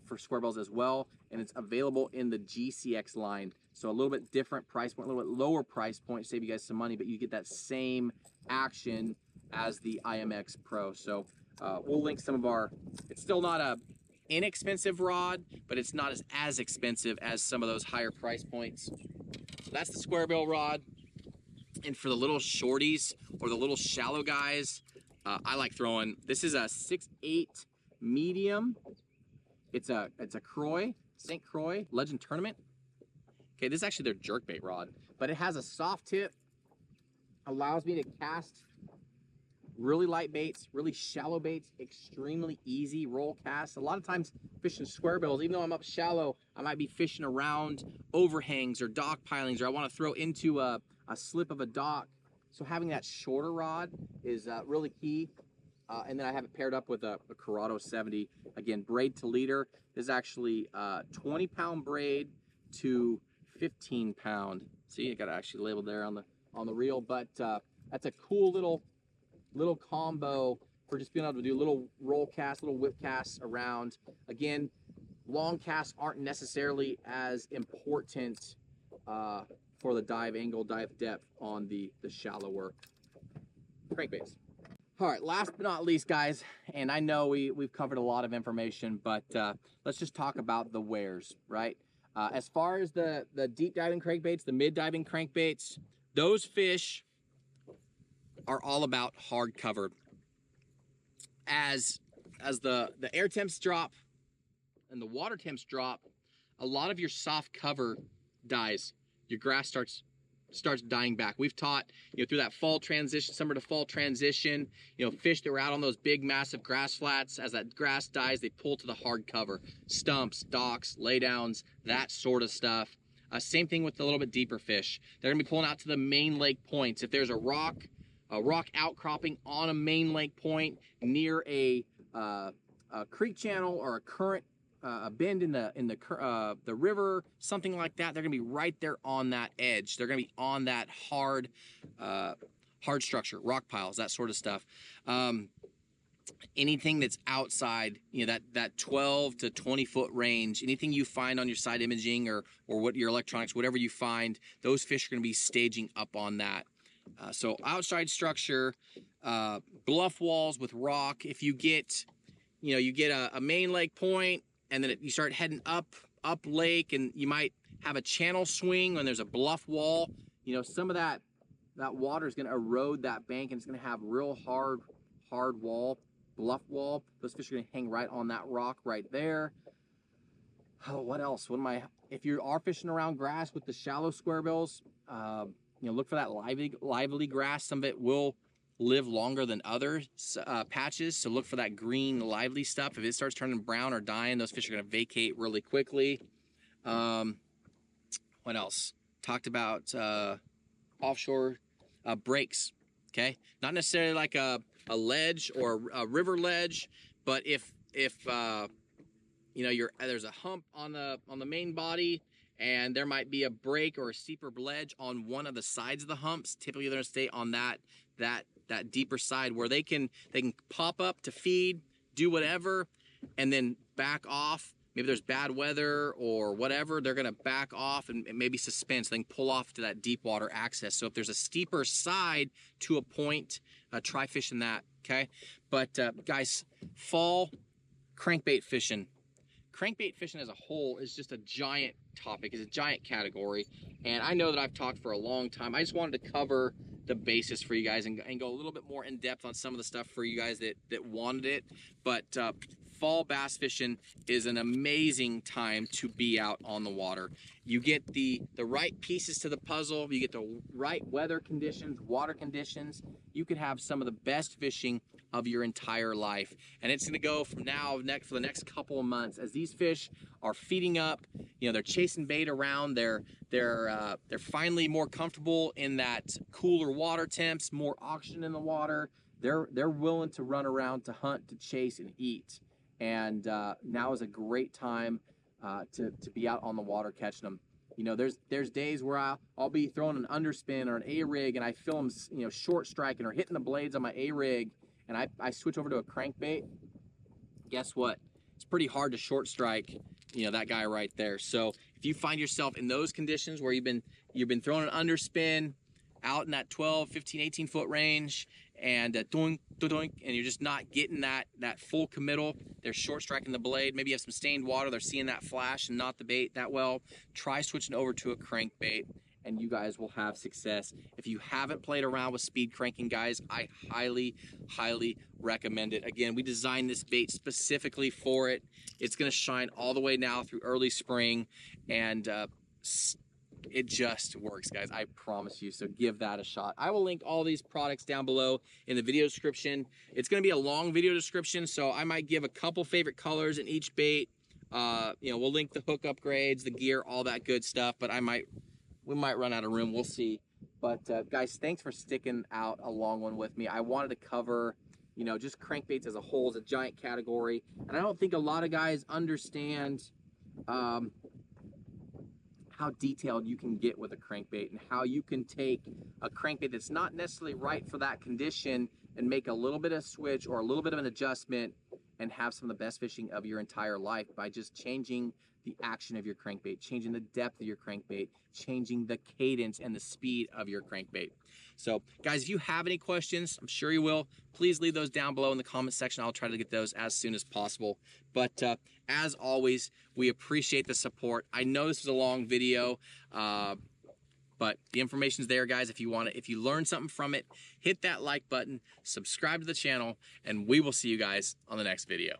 for square bills as well. And it's available in the GCX line. So a little bit different price point, a little bit lower price point, save you guys some money, but you get that same action as the IMX Pro. So we'll link some of our, it's still not a inexpensive rod, but it's not as expensive as some of those higher price points. So that's the square bill rod. And for the little shorties or the little shallow guys, I like throwing, this is a 6'8" medium. It's a Croy, St. Croix Legend Tournament. Okay, this is actually their jerkbait rod, but it has a soft tip, allows me to cast really light baits, really shallow baits, extremely easy roll casts. A lot of times fishing square bills, even though I'm up shallow, I might be fishing around overhangs or dock pilings, or I want to throw into a slip of a dock. So having that shorter rod is really key. And then I have it paired up with a Corrado 70. Again, braid to leader. This is actually 20-pound braid to 15-pound. See, I got it actually labeled there on the reel, but that's a cool little combo for just being able to do little roll casts, little whip casts around. Again, long casts aren't necessarily as important for the dive angle, dive depth on the shallower crankbaits. All right, last but not least, guys, and I know we've covered a lot of information, but let's just talk about the wares, right? As far as the deep diving crankbaits, the mid diving crankbaits, those fish are all about hard cover. As the air temps drop and the water temps drop, a lot of your soft cover dies. Your grass starts dying back. We've taught, through that fall transition, summer to fall transition, fish that were out on those big, massive grass flats, as that grass dies, they pull to the hard cover. Stumps, docks, laydowns, that sort of stuff. Same thing with the little bit deeper fish. They're gonna be pulling out to the main lake points. If there's a rock outcropping on a main lake point near a creek channel or a current, a bend in the river, something like that, they're gonna be right there on that edge. They're gonna be on that hard structure, rock piles, that sort of stuff. Anything that's outside, that 12 to 20 foot range, anything you find on your side imaging or what your electronics, whatever you find, those fish are gonna be staging up on that. So outside structure, bluff walls with rock. If you get, you get a main lake point, and then you start heading up lake, and you might have a channel swing when there's a bluff wall. Some of that water is going to erode that bank, and it's going to have real hard wall, bluff wall. Those fish are going to hang right on that rock right there. Oh, what else? If you are fishing around grass with the shallow square bills, look for that lively grass. Some of it will live longer than other patches, so look for that green lively stuff. If it starts turning brown or dying, those fish are going to vacate really quickly. What else? Talked about offshore breaks. Okay, not necessarily like a ledge or a river ledge, but if there's a hump on the main body, and there might be a break or a steeper ledge on one of the sides of the humps. Typically, they're going to stay on that deeper side where they can pop up to feed, do whatever, and then back off. Maybe there's bad weather or whatever, they're going to back off and maybe suspend, so they can pull off to that deep water access. So if there's a steeper side to a point, try fishing that, okay? But guys, fall crankbait fishing. Crankbait fishing as a whole is just a giant topic, it's a giant category, and I know that I've talked for a long time. I just wanted to cover the basis for you guys and go a little bit more in depth on some of the stuff for you guys that wanted it. But fall bass fishing is an amazing time to be out on the water. You get the right pieces to the puzzle, you get the right weather conditions, water conditions, you could have some of the best fishing of your entire life. And it's going to go from now for the next couple of months as these fish are feeding up. They're chasing bait around. They're finally more comfortable in that cooler water temps, more oxygen in the water. They're willing to run around, to hunt, to chase, and eat. And now is a great time to be out on the water catching them. There's days where I'll be throwing an underspin or an A-rig, and I feel them, short striking or hitting the blades on my A-rig, and I switch over to a crankbait. Guess what? It's pretty hard to short strike, that guy right there. So if you find yourself in those conditions where you've been throwing an underspin out in that 12, 15, 18 foot range, and doink, doink, and you're just not getting that full committal, they're short striking the blade, maybe you have some stained water, they're seeing that flash and not the bait that well, try switching over to a crankbait, and you guys will have success. If you haven't played around with speed cranking, guys, I highly recommend it. Again, we designed this bait specifically for it. It's going to shine all the way now through early spring, and it just works, guys. I promise you. So give that a shot. I will link all these products down below in the video description. It's going to be a long video description, so I might give a couple favorite colors in each bait. You know, we'll link the hook upgrades, the gear, all that good stuff, but we might run out of room. We'll see. But guys, thanks for sticking out a long one with me. I wanted to cover, you know, just crankbaits as a whole is a giant category, and I don't think a lot of guys understand how detailed you can get with a crankbait, and how you can take a crankbait that's not necessarily right for that condition and make a little bit of switch or a little bit of an adjustment and have some of the best fishing of your entire life by just changing the action of your crankbait, changing the depth of your crankbait, changing the cadence and the speed of your crankbait. So guys, if you have any questions, I'm sure you will, please leave those down below in the comment section. I'll try to get those as soon as possible. But as always, we appreciate the support. I know this was a long video, but the information's there, guys. If you learned something from it, hit that like button, subscribe to the channel, and we will see you guys on the next video.